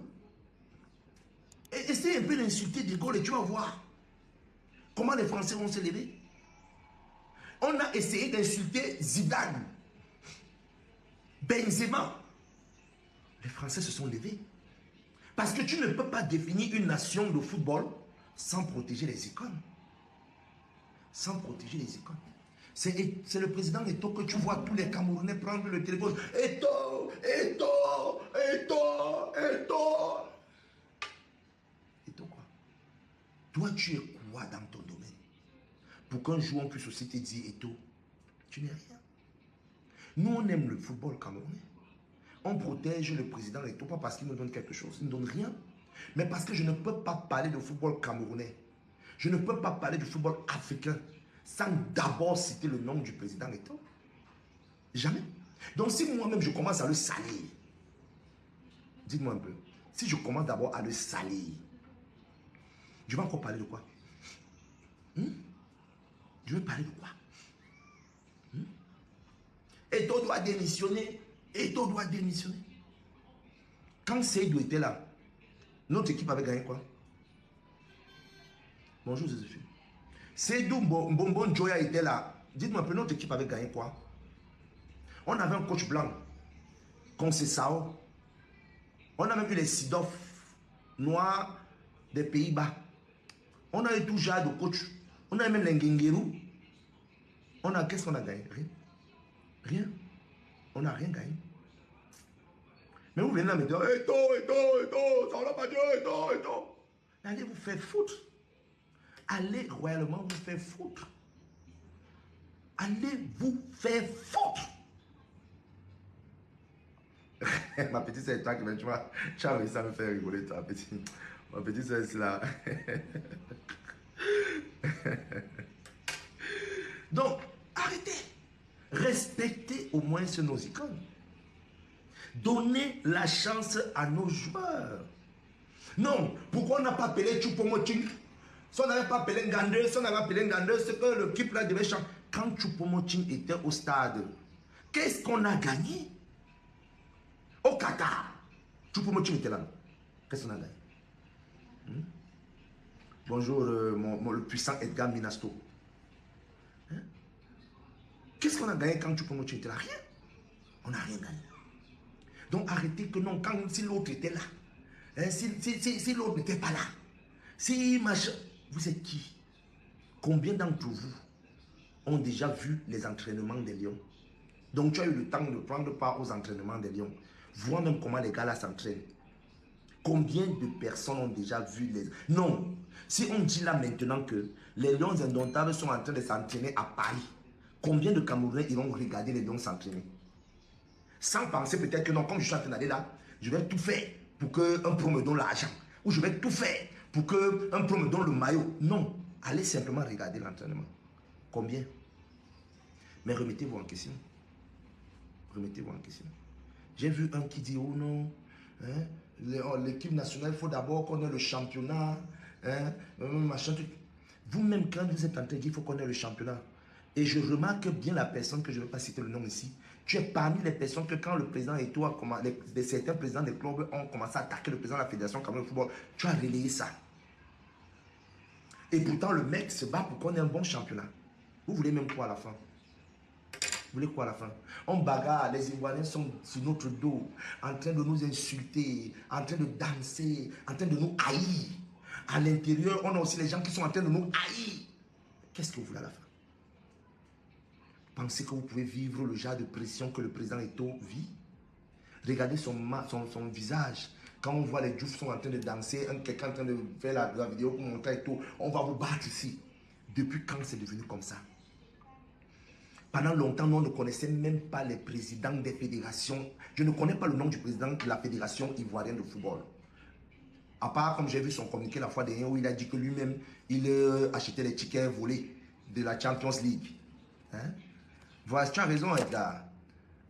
Essaye un peu d'insulter De Gaulle et tu vas voir comment les Français vont se lever. On a essayé d'insulter Zidane. Benzema. Les Français se sont levés. Parce que tu ne peux pas définir une nation de football sans protéger les icônes. Sans protéger les icônes. C'est le président Eto'o que tu vois tous les Camerounais prendre le téléphone. Eto'o, Eto'o, Eto'o, Eto'o. Eto'o quoi? Toi, tu es quoi dans ton domaine? Pour qu'un jour on puisse aussi te dire Eto'o, tu n'es rien. Nous, on aime le football camerounais. On protège le président Eto'o, pas parce qu'il nous donne quelque chose, il ne donne rien. Mais parce que je ne peux pas parler de football camerounais. Je ne peux pas parler du football africain sans d'abord citer le nom du président Eto'o. Jamais. Donc si moi-même je commence à le salir, dites-moi un peu, si je commence d'abord à le salir, je vais encore parler de quoi? Je vais parler de quoi? Eto'o doit démissionner. Eto'o doit démissionner. Quand Seydou était là, notre équipe avait gagné quoi? Bonjour Joséphine. Seydou Mbombo Joya était là. Dites-moi un peu, notre équipe avait gagné quoi? On avait un coach blanc, Conceição. On a même eu les Sidoff noirs des Pays-Bas. On a eu tout genre de coach. On a même l'Ngengeru. Qu'est-ce qu'on a gagné? Rien. Rien. On n'a rien gagné. Mais vous venez là me dire, ça n'a pas dit, allez vous faire foutre. Allez royalement vous faire foutre. Allez vous faire foutre. Ma petite sœur, toi qui tu as réussi à me faire rigoler, toi, ma petite sœur, c'est là. Donc, arrêtez. Respectez au moins nos icônes. Donnez la chance à nos joueurs. Non, pourquoi on n'a pas appelé Choupo-Moting? Si on n'avait pas appelé Ngandé, c'est que l'équipe là devait changer. Quand Choupo-Moting était au stade, qu'est-ce qu'on a gagné? Au Qatar, Choupo-Moting était là. Qu'est-ce qu'on a gagné? Bonjour, le puissant Edgar Minasto. Qu'est-ce qu'on a gagné quand Choupo-Moting était là? Rien. On n'a rien gagné. Donc arrêtez que non, si l'autre était là, si l'autre n'était pas là, si machin, vous êtes qui? Combien d'entre vous ont déjà vu les entraînements des Lions? Donc tu as eu le temps de prendre part aux entraînements des Lions. Vois même comment les gars là s'entraînent. Combien de personnes ont déjà vu les... Non, si on dit là maintenant que les Lions indomptables sont en train de s'entraîner à Paris, combien de Camerounais iront regarder les Lions s'entraîner? Sans penser peut-être que non, comme je suis en train d'aller là, je vais tout faire pour qu'un pro me donne l'argent. Ou je vais tout faire pour qu'un pro me donne le maillot. Non, allez simplement regarder l'entraînement. Combien? Mais remettez-vous en question. Remettez-vous en question. J'ai vu un qui dit, oh non, hein, l'équipe nationale, il faut d'abord qu'on ait le championnat. Hein, machin, vous-même, quand vous êtes en train de dire qu'il faut qu'on ait le championnat, et je remarque bien la personne que je ne vais pas citer le nom ici, tu es parmi les personnes que quand le président et toi, certains présidents des clubs ont commencé à attaquer le président de la Fédération camerounaise de football, tu as relayé ça. Et pourtant, le mec se bat pour qu'on ait un bon championnat. Vous voulez même quoi à la fin? Vous voulez quoi à la fin? On bagarre, les Ivoiriens sont sur notre dos, en train de nous insulter, en train de danser, en train de nous haïr. À l'intérieur, on a aussi les gens qui sont en train de nous haïr. Qu'est-ce que vous voulez à la fin? Pensez que vous pouvez vivre le genre de pression que le président Eto'o vit? Regardez son visage. Quand on voit les Diouf sont en train de danser, quelqu'un en train de faire la vidéo pour montrer Eto'o, on va vous battre ici. Depuis quand c'est devenu comme ça? Pendant longtemps, nous, on ne connaissait même pas les présidents des fédérations. Je ne connais pas le nom du président de la Fédération ivoirienne de football. À part, comme j'ai vu son communiqué la fois dernière, où il a dit que lui-même, il achetait les tickets volés de la Champions League. Hein? Voilà, tu as raison, Edgar.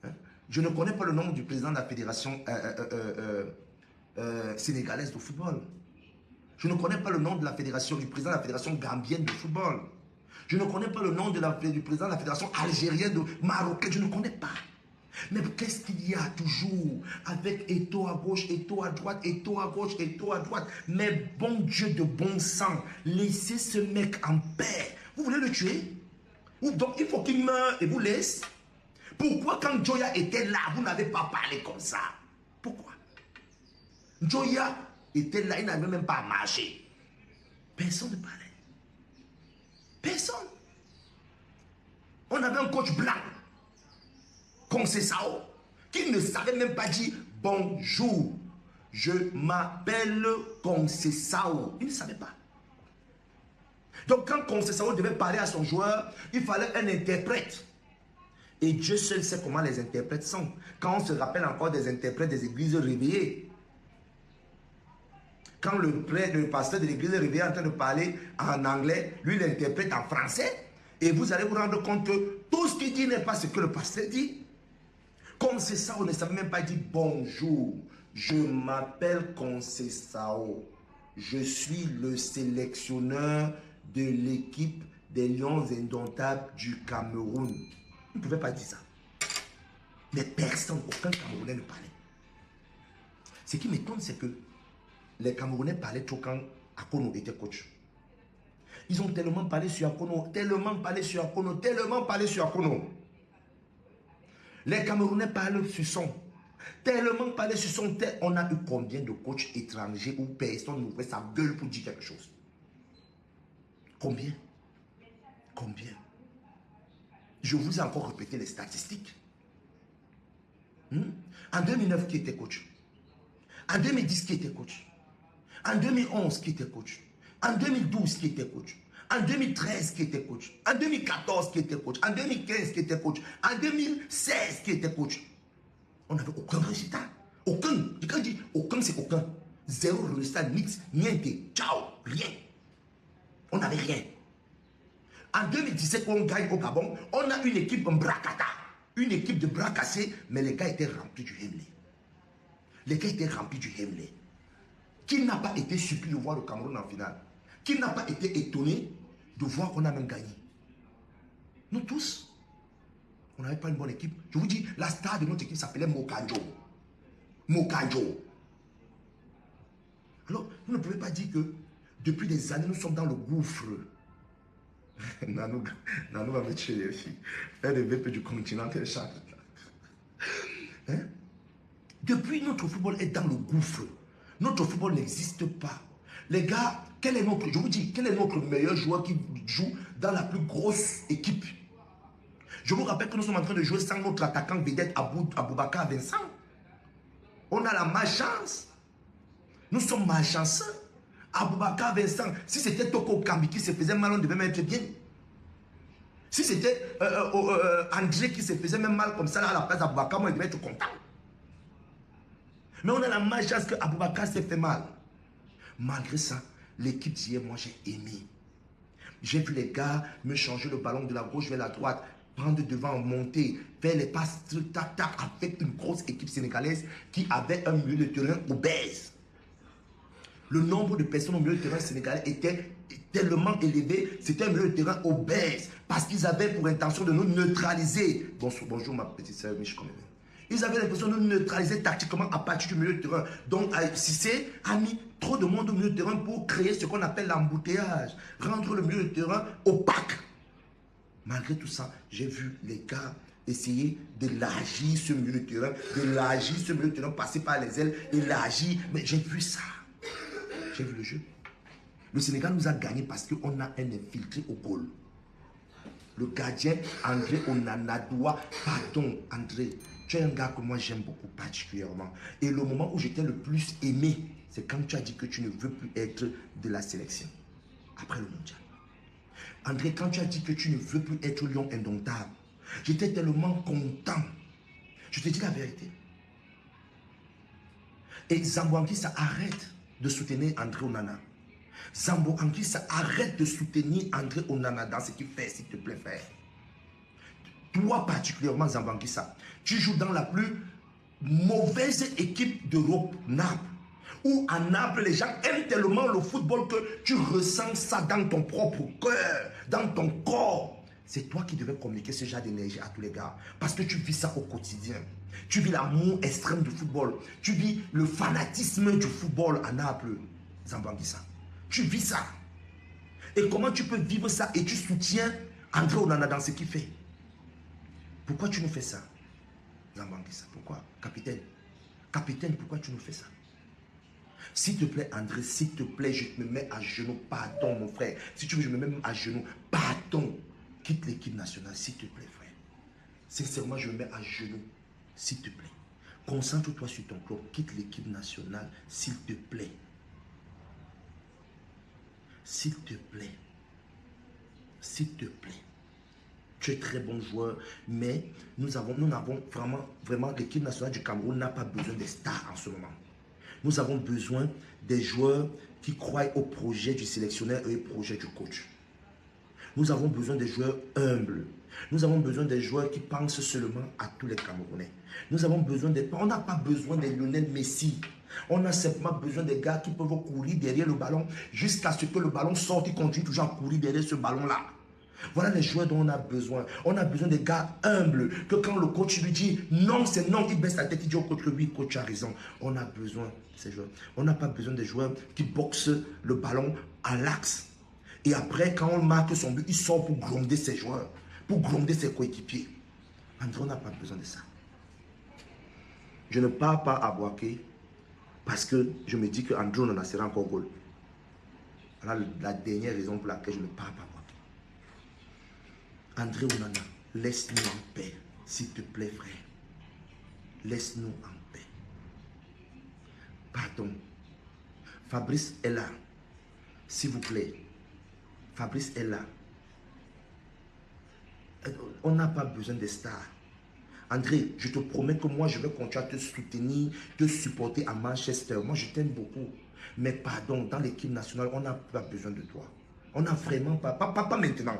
Hein? Je ne connais pas le nom du président de la Fédération sénégalaise de football. Je ne connais pas le nom de la fédération, du président de la Fédération gambienne de football. Je ne connais pas le nom du président de la Fédération algérienne de marocaine. Je ne connais pas. Mais qu'est-ce qu'il y a toujours avec Eto'o à gauche, Eto'o à droite, Eto'o à gauche, Eto'o à droite? Mais bon Dieu de bon sang, laissez ce mec en paix. Vous voulez le tuer? Donc il faut qu'il meure et vous laisse. Pourquoi quand Joya était là, vous n'avez pas parlé comme ça? Pourquoi? Joya était là, il n'avait même pas marché. Personne ne parlait. Personne. On avait un coach blanc, Conceição, qui ne savait même pas dire bonjour. Je m'appelle Conceição. Il ne savait pas. Donc quand Conceição devait parler à son joueur, il fallait un interprète. Et Dieu seul sait comment les interprètes sont. Quand on se rappelle encore des interprètes des églises réveillées. Quand le pasteur de l'église réveillée est en train de parler en anglais, lui l'interprète en français. Et vous allez vous rendre compte que tout ce qu'il dit n'est pas ce que le pasteur dit. Conceição, on ne savait même pas dire bonjour. Je m'appelle Conceição. Je suis le sélectionneur de l'équipe des Lions indomptables du Cameroun. On ne pouvait pas dire ça. Mais personne, aucun Camerounais ne parlait. Ce qui m'étonne, c'est que les Camerounais parlaient trop quand Akono était coach. Ils ont tellement parlé sur Akono, tellement parlé sur Akono, tellement parlé sur Akono. Les Camerounais parlent sur son. Tellement parlé sur son. On a eu combien de coachs étrangers où personne n'ouvrait sa gueule pour dire quelque chose? Combien? Combien? Je vous ai encore répété les statistiques. En 2009, qui était coach? En 2010, qui était coach? En 2011, qui était coach? En 2012, qui était coach? En 2013, qui était coach? En 2014, qui était coach? En 2015, qui était coach? En 2016, qui était coach? On n'avait aucun résultat. Aucun. Quand je dis aucun, c'est aucun. Zéro résultat, nix, niente, ciao, rien. On n'avait rien. En 2017, quand on gagne au Gabon, on a une équipe en bracata. Une équipe de bras cassés, mais les gars étaient remplis du Hemley. Les gars étaient remplis du Hemley. Qui n'a pas été surpris de voir le Cameroun en finale? Qui n'a pas été étonné de voir qu'on a même gagné? Nous tous, on n'avait pas une bonne équipe. Je vous dis, la star de notre équipe s'appelait Mokanjo. Mokanjo. Alors, vous ne pouvez pas dire que depuis des années, nous sommes dans le gouffre. Nanou va mettre chez les filles. Faire des VP du continent, qu'elle chante. Hein? Depuis, notre football est dans le gouffre. Notre football n'existe pas. Les gars, je vous dis, quel est notre meilleur joueur qui joue dans la plus grosse équipe? Je vous rappelle que nous sommes en train de jouer sans notre attaquant vedette Aboubakar Vincent. On a la malchance. Nous sommes malchanceux. Aboubakar Vincent, si c'était Toko Kambi qui se faisait mal, on devait mettre bien. Si c'était André qui se faisait même mal comme ça, là, à la place d'Aboubakar, moi, il devait être content. Mais on a la malchance que Aboubakar s'est fait mal. Malgré ça, l'équipe d'hier, moi, j'ai aimé. J'ai vu les gars me changer le ballon de la gauche vers la droite, prendre devant, monter, faire les passes, tac, tac, avec une grosse équipe sénégalaise qui avait un milieu de terrain obèse. Le nombre de personnes au milieu de terrain sénégalais était tellement élevé, c'était un milieu de terrain obèse, parce qu'ils avaient pour intention de nous neutraliser. Bonjour ma petite soeur, mais je connais bien. Ils avaient l'impression de nous neutraliser tactiquement à partir du milieu de terrain. Donc, Cissé a mis trop de monde au milieu de terrain pour créer ce qu'on appelle l'embouteillage, rendre le milieu de terrain opaque. Malgré tout ça, j'ai vu les gars essayer d'élargir ce milieu de terrain, passer par les ailes, élargir. Mais j'ai vu ça. J'ai vu le jeu. Le Sénégal nous a gagné parce qu'on a un infiltré au goal. Le gardien André Onanadoua, pardon André, tu es un gars que moi j'aime beaucoup particulièrement. Et le moment où j'étais le plus aimé, c'est quand tu as dit que tu ne veux plus être de la sélection. Après le mondial. André, quand tu as dit que tu ne veux plus être lion indomptable, j'étais tellement content. Je te dis la vérité. Et Zambo Anguissa arrête de soutenir André Onana. Zambo Anguissa arrête de soutenir André Onana dans ce qu'il fait, s'il te plaît, frère. Toi particulièrement, Zambo Anguissa, tu joues dans la plus mauvaise équipe d'Europe, Naples. Où à Naples, les gens aiment tellement le football que tu ressens ça dans ton propre cœur, dans ton corps. C'est toi qui devais communiquer ce genre d'énergie à tous les gars. Parce que tu vis ça au quotidien. Tu vis l'amour extrême du football. Tu vis le fanatisme du football à Naples. Zambo Anguissa. Tu vis ça. Et comment tu peux vivre ça et tu soutiens André Onana dans ce qu'il fait? Pourquoi tu nous fais ça? Zambo Anguissa, pourquoi? Capitaine. Capitaine, pourquoi tu nous fais ça? S'il te plaît, André, s'il te plaît, je me mets à genoux. Pardon, mon frère. Si tu veux, je me mets à genoux. Pardon. Quitte l'équipe nationale, s'il te plaît, frère. Sincèrement, je me mets à genoux. S'il te plaît. Concentre-toi sur ton club. Quitte l'équipe nationale, s'il te plaît. S'il te plaît. S'il te plaît. Tu es très bon joueur, mais nous n'avons vraiment, l'équipe nationale du Cameroun n'a pas besoin des stars en ce moment. Nous avons besoin des joueurs qui croient au projet du sélectionneur et au projet du coach. Nous avons besoin des joueurs humbles. Nous avons besoin des joueurs qui pensent seulement à tous les Camerounais. Nous avons besoin on n'a pas besoin des Lionel Messi. On a simplement besoin des gars qui peuvent courir derrière le ballon jusqu'à ce que le ballon sorte. Ils continuent toujours à courir derrière ce ballon-là. Voilà les joueurs dont on a besoin. On a besoin des gars humbles. Que quand le coach lui dit non, c'est non, il baisse la tête, il dit au coach, oui, coach a raison. On a besoin de ces joueurs. On n'a pas besoin des joueurs qui boxent le ballon à l'axe. Et après, quand on marque son but, il sort pour gronder ses joueurs, pour gronder ses coéquipiers. André, on n'a pas besoin de ça. Je ne pars pas à Boaké parce que je me dis que André Onana sera encore goal. Voilà la dernière raison pour laquelle je ne parle pas. André Onana, laisse-nous en paix, s'il te plaît, frère. Laisse-nous en paix. Pardon. Fabrice est là. S'il vous plaît. Fabrice est là. On n'a pas besoin des stars. André, je te promets que moi, je vais continuer à te soutenir, te supporter à Manchester. Moi, je t'aime beaucoup. Mais pardon, dans l'équipe nationale, on n'a pas besoin de toi. On n'a vraiment pas maintenant.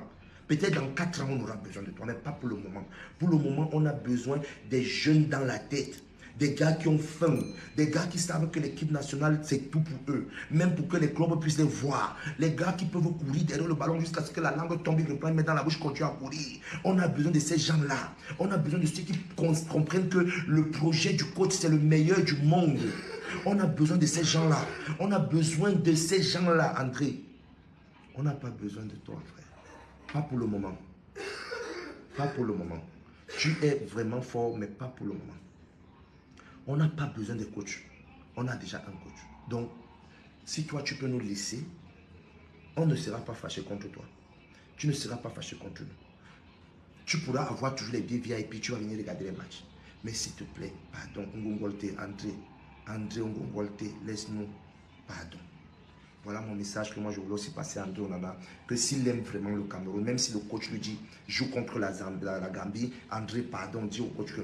Peut-être dans 4 ans, on aura besoin de toi, mais pas pour le moment. Pour le moment, on a besoin des jeunes dans la tête. Des gars qui ont faim, des gars qui savent que l'équipe nationale, c'est tout pour eux. Même pour que les clubs puissent les voir. Les gars qui peuvent courir derrière le ballon jusqu'à ce que la langue tombe, ils reprennent, mettent dans la bouche, continuent à courir. On a besoin de ces gens-là. On a besoin de ceux qui comprennent que le projet du coach, c'est le meilleur du monde. On a besoin de ces gens-là. On a besoin de ces gens-là, André. On n'a pas besoin de toi, frère. Pas pour le moment. Pas pour le moment. Tu es vraiment fort, mais pas pour le moment. On n'a pas besoin de coach. On a déjà un coach. Donc, si toi, tu peux nous laisser, on ne sera pas fâché contre toi. Tu ne seras pas fâché contre nous. Tu pourras avoir toujours les billets VIP, tu vas venir regarder les matchs. Mais s'il te plaît, pardon, Ngongolte, André Ngongolte, laisse-nous, pardon. Voilà mon message que moi je voulais aussi passer à André Onana, que s'il aime vraiment le Cameroun, même si le coach lui dit joue contre la Gambie, André, pardon, dit au coach que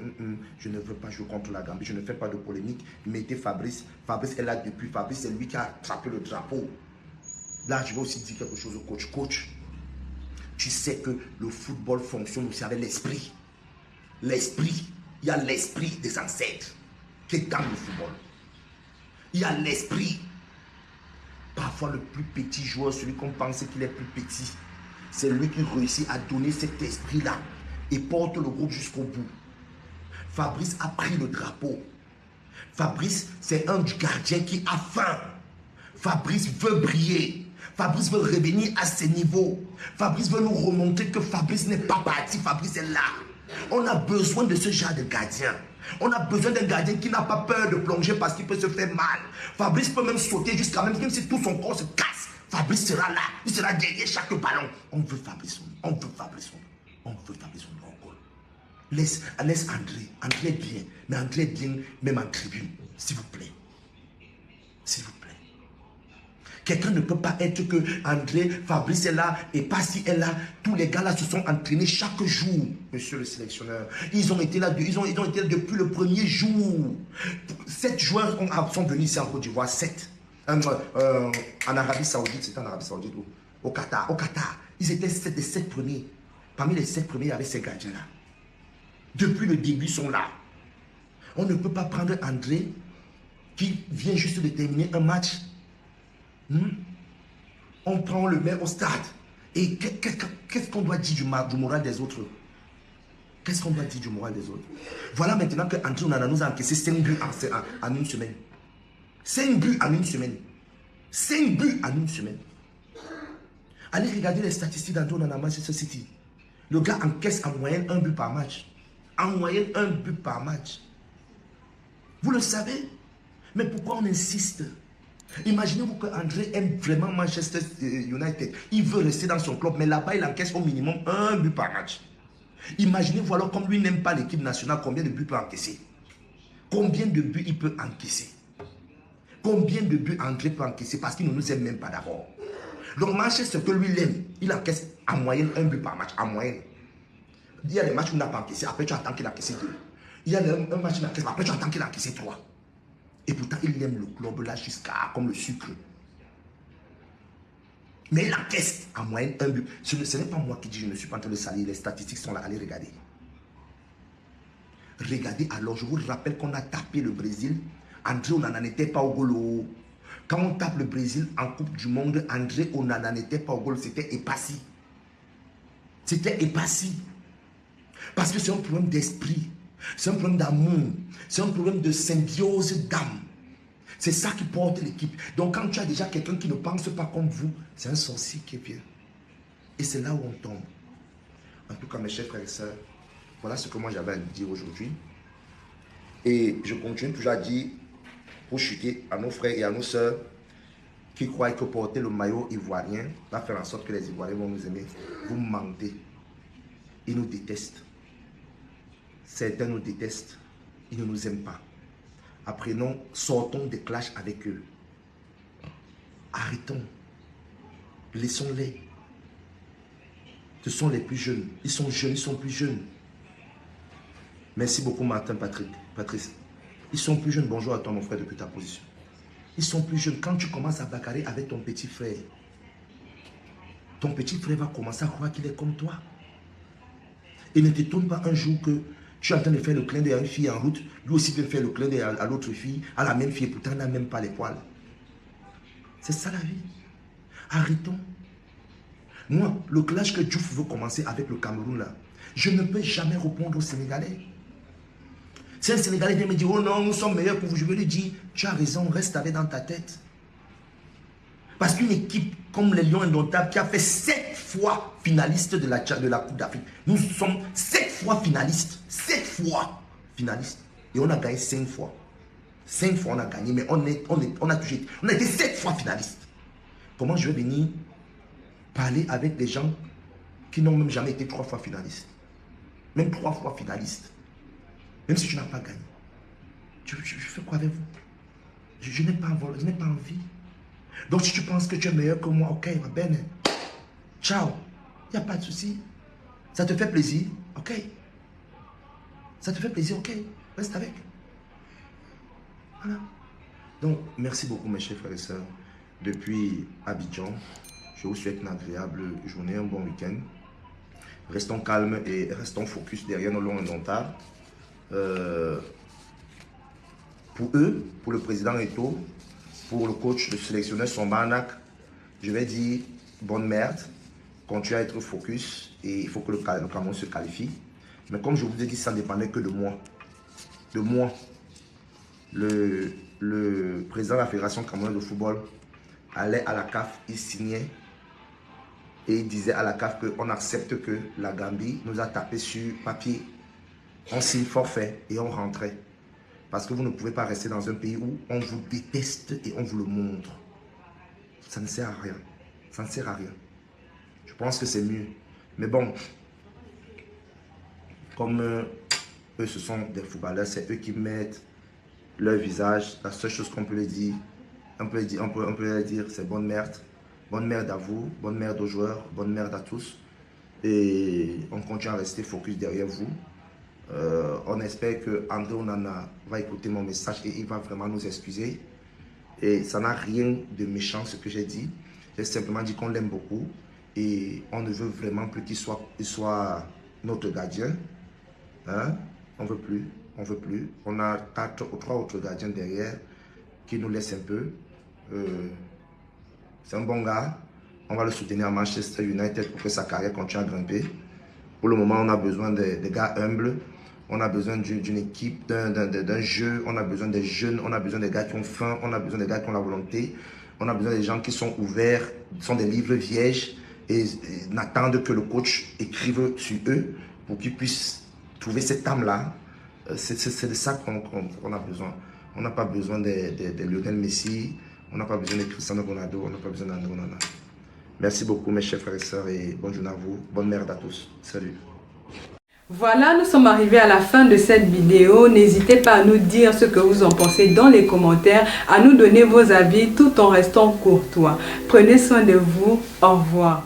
je ne veux pas jouer contre la Gambie, je ne fais pas de polémique, mettez Fabrice. Fabrice est là depuis, Fabrice c'est lui qui a attrapé le drapeau. Là je vais aussi dire quelque chose au coach. Coach, tu sais que le football fonctionne aussi avec l'esprit. L'esprit, il y a l'esprit des ancêtres qui est dans le football. Il y a l'esprit. Parfois, le plus petit joueur, celui qu'on pense qu'il est plus petit, c'est lui qui réussit à donner cet esprit-là et porte le groupe jusqu'au bout. Fabrice a pris le drapeau. Fabrice, c'est un gardien qui a faim. Fabrice veut briller. Fabrice veut revenir à ses niveaux. Fabrice veut nous remontrer que Fabrice n'est pas parti. Fabrice est là. On a besoin de ce genre de gardien. On a besoin d'un gardien qui n'a pas peur de plonger parce qu'il peut se faire mal. Fabrice peut même sauter jusqu'à même si tout son corps se casse. Fabrice sera là. Il sera derrière chaque ballon. On veut Fabrice. On veut Fabrice. On veut Fabrice. Laisse André. André est bien. Mais André est bien même en tribune. S'il vous plaît. S'il vous plaît. Quelqu'un ne peut pas être que André, Fabrice est là et Passy est là. Tous les gars là se sont entraînés chaque jour, monsieur le sélectionneur. Ils ont été là, ils ont été là depuis le premier jour. 7 joueurs sont venus ici en Côte d'Ivoire, 7. En Arabie Saoudite, c'était en Arabie Saoudite, au Qatar. Au Qatar, ils étaient 7 des 7 premiers. Parmi les 7 premiers, il y avait ces gardiens-là. Depuis le début, ils sont là. On ne peut pas prendre André qui vient juste de terminer un match. On prend le met au stade. Et qu'est-ce qu'on doit dire du moral des autres? Qu'est-ce qu'on doit dire du moral des autres? Voilà maintenant que André Onana nous a encaissé 5 buts en une semaine. 5 buts en une semaine. 5 buts en une semaine. Allez regarder les statistiques d'André Onana à Manchester City. Le gars encaisse en moyenne 1 but par match. En moyenne 1 but par match. Vous le savez? Mais pourquoi on insiste? Imaginez-vous que André aime vraiment Manchester United. Il veut rester dans son club, mais là-bas, il encaisse au minimum 1 but par match. Imaginez-vous alors, comme lui n'aime pas l'équipe nationale, combien de buts il peut encaisser? Combien de buts il peut encaisser? Combien de buts André peut encaisser? Parce qu'il ne nous aime même pas d'abord. Donc, Manchester, que lui l'aime, il encaisse en moyenne 1 but par match. En moyenne. Il y a des matchs où il n'a pas encaissé, après tu attends qu'il a encaissé 2. Il y a un match où il a encaissé, après tu attends qu'il a encaissé 3. Et pourtant, il aime le club là jusqu'à comme le sucre. Mais il encaisse en moyenne 1 but. Ce n'est pas moi qui dis, je ne suis pas en train de salir. Les statistiques sont là, allez regarder. Regardez alors, je vous rappelle qu'on a tapé le Brésil. André Onana n'était pas au goal. Quand on tape le Brésil en Coupe du Monde, André Onana n'était pas au goal, c'était Epassi. C'était Epassi. Parce que c'est un problème d'esprit. C'est un problème d'amour. C'est un problème de symbiose d'âme. C'est ça qui porte l'équipe. Donc quand tu as déjà quelqu'un qui ne pense pas comme vous, c'est un sorcier qui vient. Et c'est là où on tombe. En tout cas, mes chers frères et sœurs, voilà ce que moi j'avais à vous dire aujourd'hui. Et je continue toujours à dire, pour chuter à nos frères et à nos sœurs, qui croient que porter le maillot ivoirien va faire en sorte que les Ivoiriens vont nous aimer. Vous mentez. Ils nous détestent. Certains nous détestent. Ils ne nous aiment pas. Apprenons, sortons des clashs avec eux. Arrêtons. Laissons-les. Ce sont les plus jeunes. Ils sont jeunes, ils sont plus jeunes. Merci beaucoup Martin, Patrice. Ils sont plus jeunes. Bonjour à toi mon frère depuis ta position. Ils sont plus jeunes. Quand tu commences à bagarrer avec ton petit frère va commencer à croire qu'il est comme toi. Et ne t'étonne pas un jour que tu es en train de faire le clin d'œil à une fille en route, lui aussi vient faire le clin d'œil à l'autre fille, à la même fille, et pourtant elle n'a même pas les poils. C'est ça la vie. Arrêtons. Moi, le clash que Diouf veut commencer avec le Cameroun là, je ne peux jamais répondre aux Sénégalais. Si un Sénégalais vient me dire, oh non, nous sommes meilleurs pour vous, je vais lui dire, tu as raison, reste avec dans ta tête. Parce qu'une équipe comme les Lions Indomptables qui a fait 7 fois finaliste de la Coupe d'Afrique, nous sommes 7 fois finalistes. 7 fois finalistes. Et on a gagné 5 fois. 5 fois on a gagné, mais on a été 7 fois finalistes. Comment je vais venir parler avec des gens qui n'ont même jamais été 3 fois finalistes? Même 3 fois finalistes. Même si tu n'as pas gagné. Je fais quoi avec vous? Je n'ai pas envie. Donc si tu penses que tu es meilleur que moi, ok, va bien. Ciao. Il n'y a pas de souci. Ça te fait plaisir, ok. Ça te fait plaisir, ok. Reste avec. Voilà. Donc, merci beaucoup mes chers frères et sœurs. Depuis Abidjan, je vous souhaite une agréable journée, un bon week-end. Restons calmes et restons focus derrière nos Lions Indomptables. Pour eux, pour le président Eto'o, pour le coach, le sélectionneur Sombanak, je vais dire bonne merde, continue à être focus et il faut que le Cameroun se qualifie. Mais comme je vous ai dit, ça ne dépendait que de moi. De moi. Le président de la Fédération camerounaise de football allait à la CAF, il signait et il disait à la CAF qu'on accepte que la Gambie nous a tapé sur papier. On signe forfait et on rentrait. Parce que vous ne pouvez pas rester dans un pays où on vous déteste et on vous le montre. Ça ne sert à rien. Ça ne sert à rien. Je pense que c'est mieux. Mais bon, comme eux, ce sont des footballeurs, c'est eux qui mettent leur visage. La seule chose qu'on peut leur dire, on peut leur dire, c'est bonne merde. Bonne merde à vous, bonne merde aux joueurs, bonne merde à tous. Et on continue à rester focus derrière vous. On espère que André Onana va écouter mon message et il va vraiment nous excuser. Et ça n'a rien de méchant ce que j'ai dit. J'ai simplement dit qu'on l'aime beaucoup et on ne veut vraiment plus qu'il soit notre gardien. Hein? On ne veut plus. On veut plus. On a 3 autres gardiens derrière qui nous laissent un peu. C'est un bon gars. On va le soutenir à Manchester United pour que sa carrière continue à grimper. Pour le moment, on a besoin de gars humbles. On a besoin d'une équipe, d'un jeu. On a besoin des jeunes. On a besoin des gars qui ont faim. On a besoin des gars qui ont la volonté. On a besoin des gens qui sont ouverts, sont des livres vierges et n'attendent que le coach écrive sur eux pour qu'ils puissent trouver cette âme-là. C'est de ça qu'on a besoin. On n'a pas besoin de Lionel Messi. On n'a pas besoin de Cristiano Ronaldo. On n'a pas besoin d'André Onana. Merci beaucoup mes chers frères et sœurs et bonne journée à vous. Bonne merde à tous. Salut. Voilà, nous sommes arrivés à la fin de cette vidéo. N'hésitez pas à nous dire ce que vous en pensez dans les commentaires, à nous donner vos avis tout en restant courtois. Prenez soin de vous. Au revoir.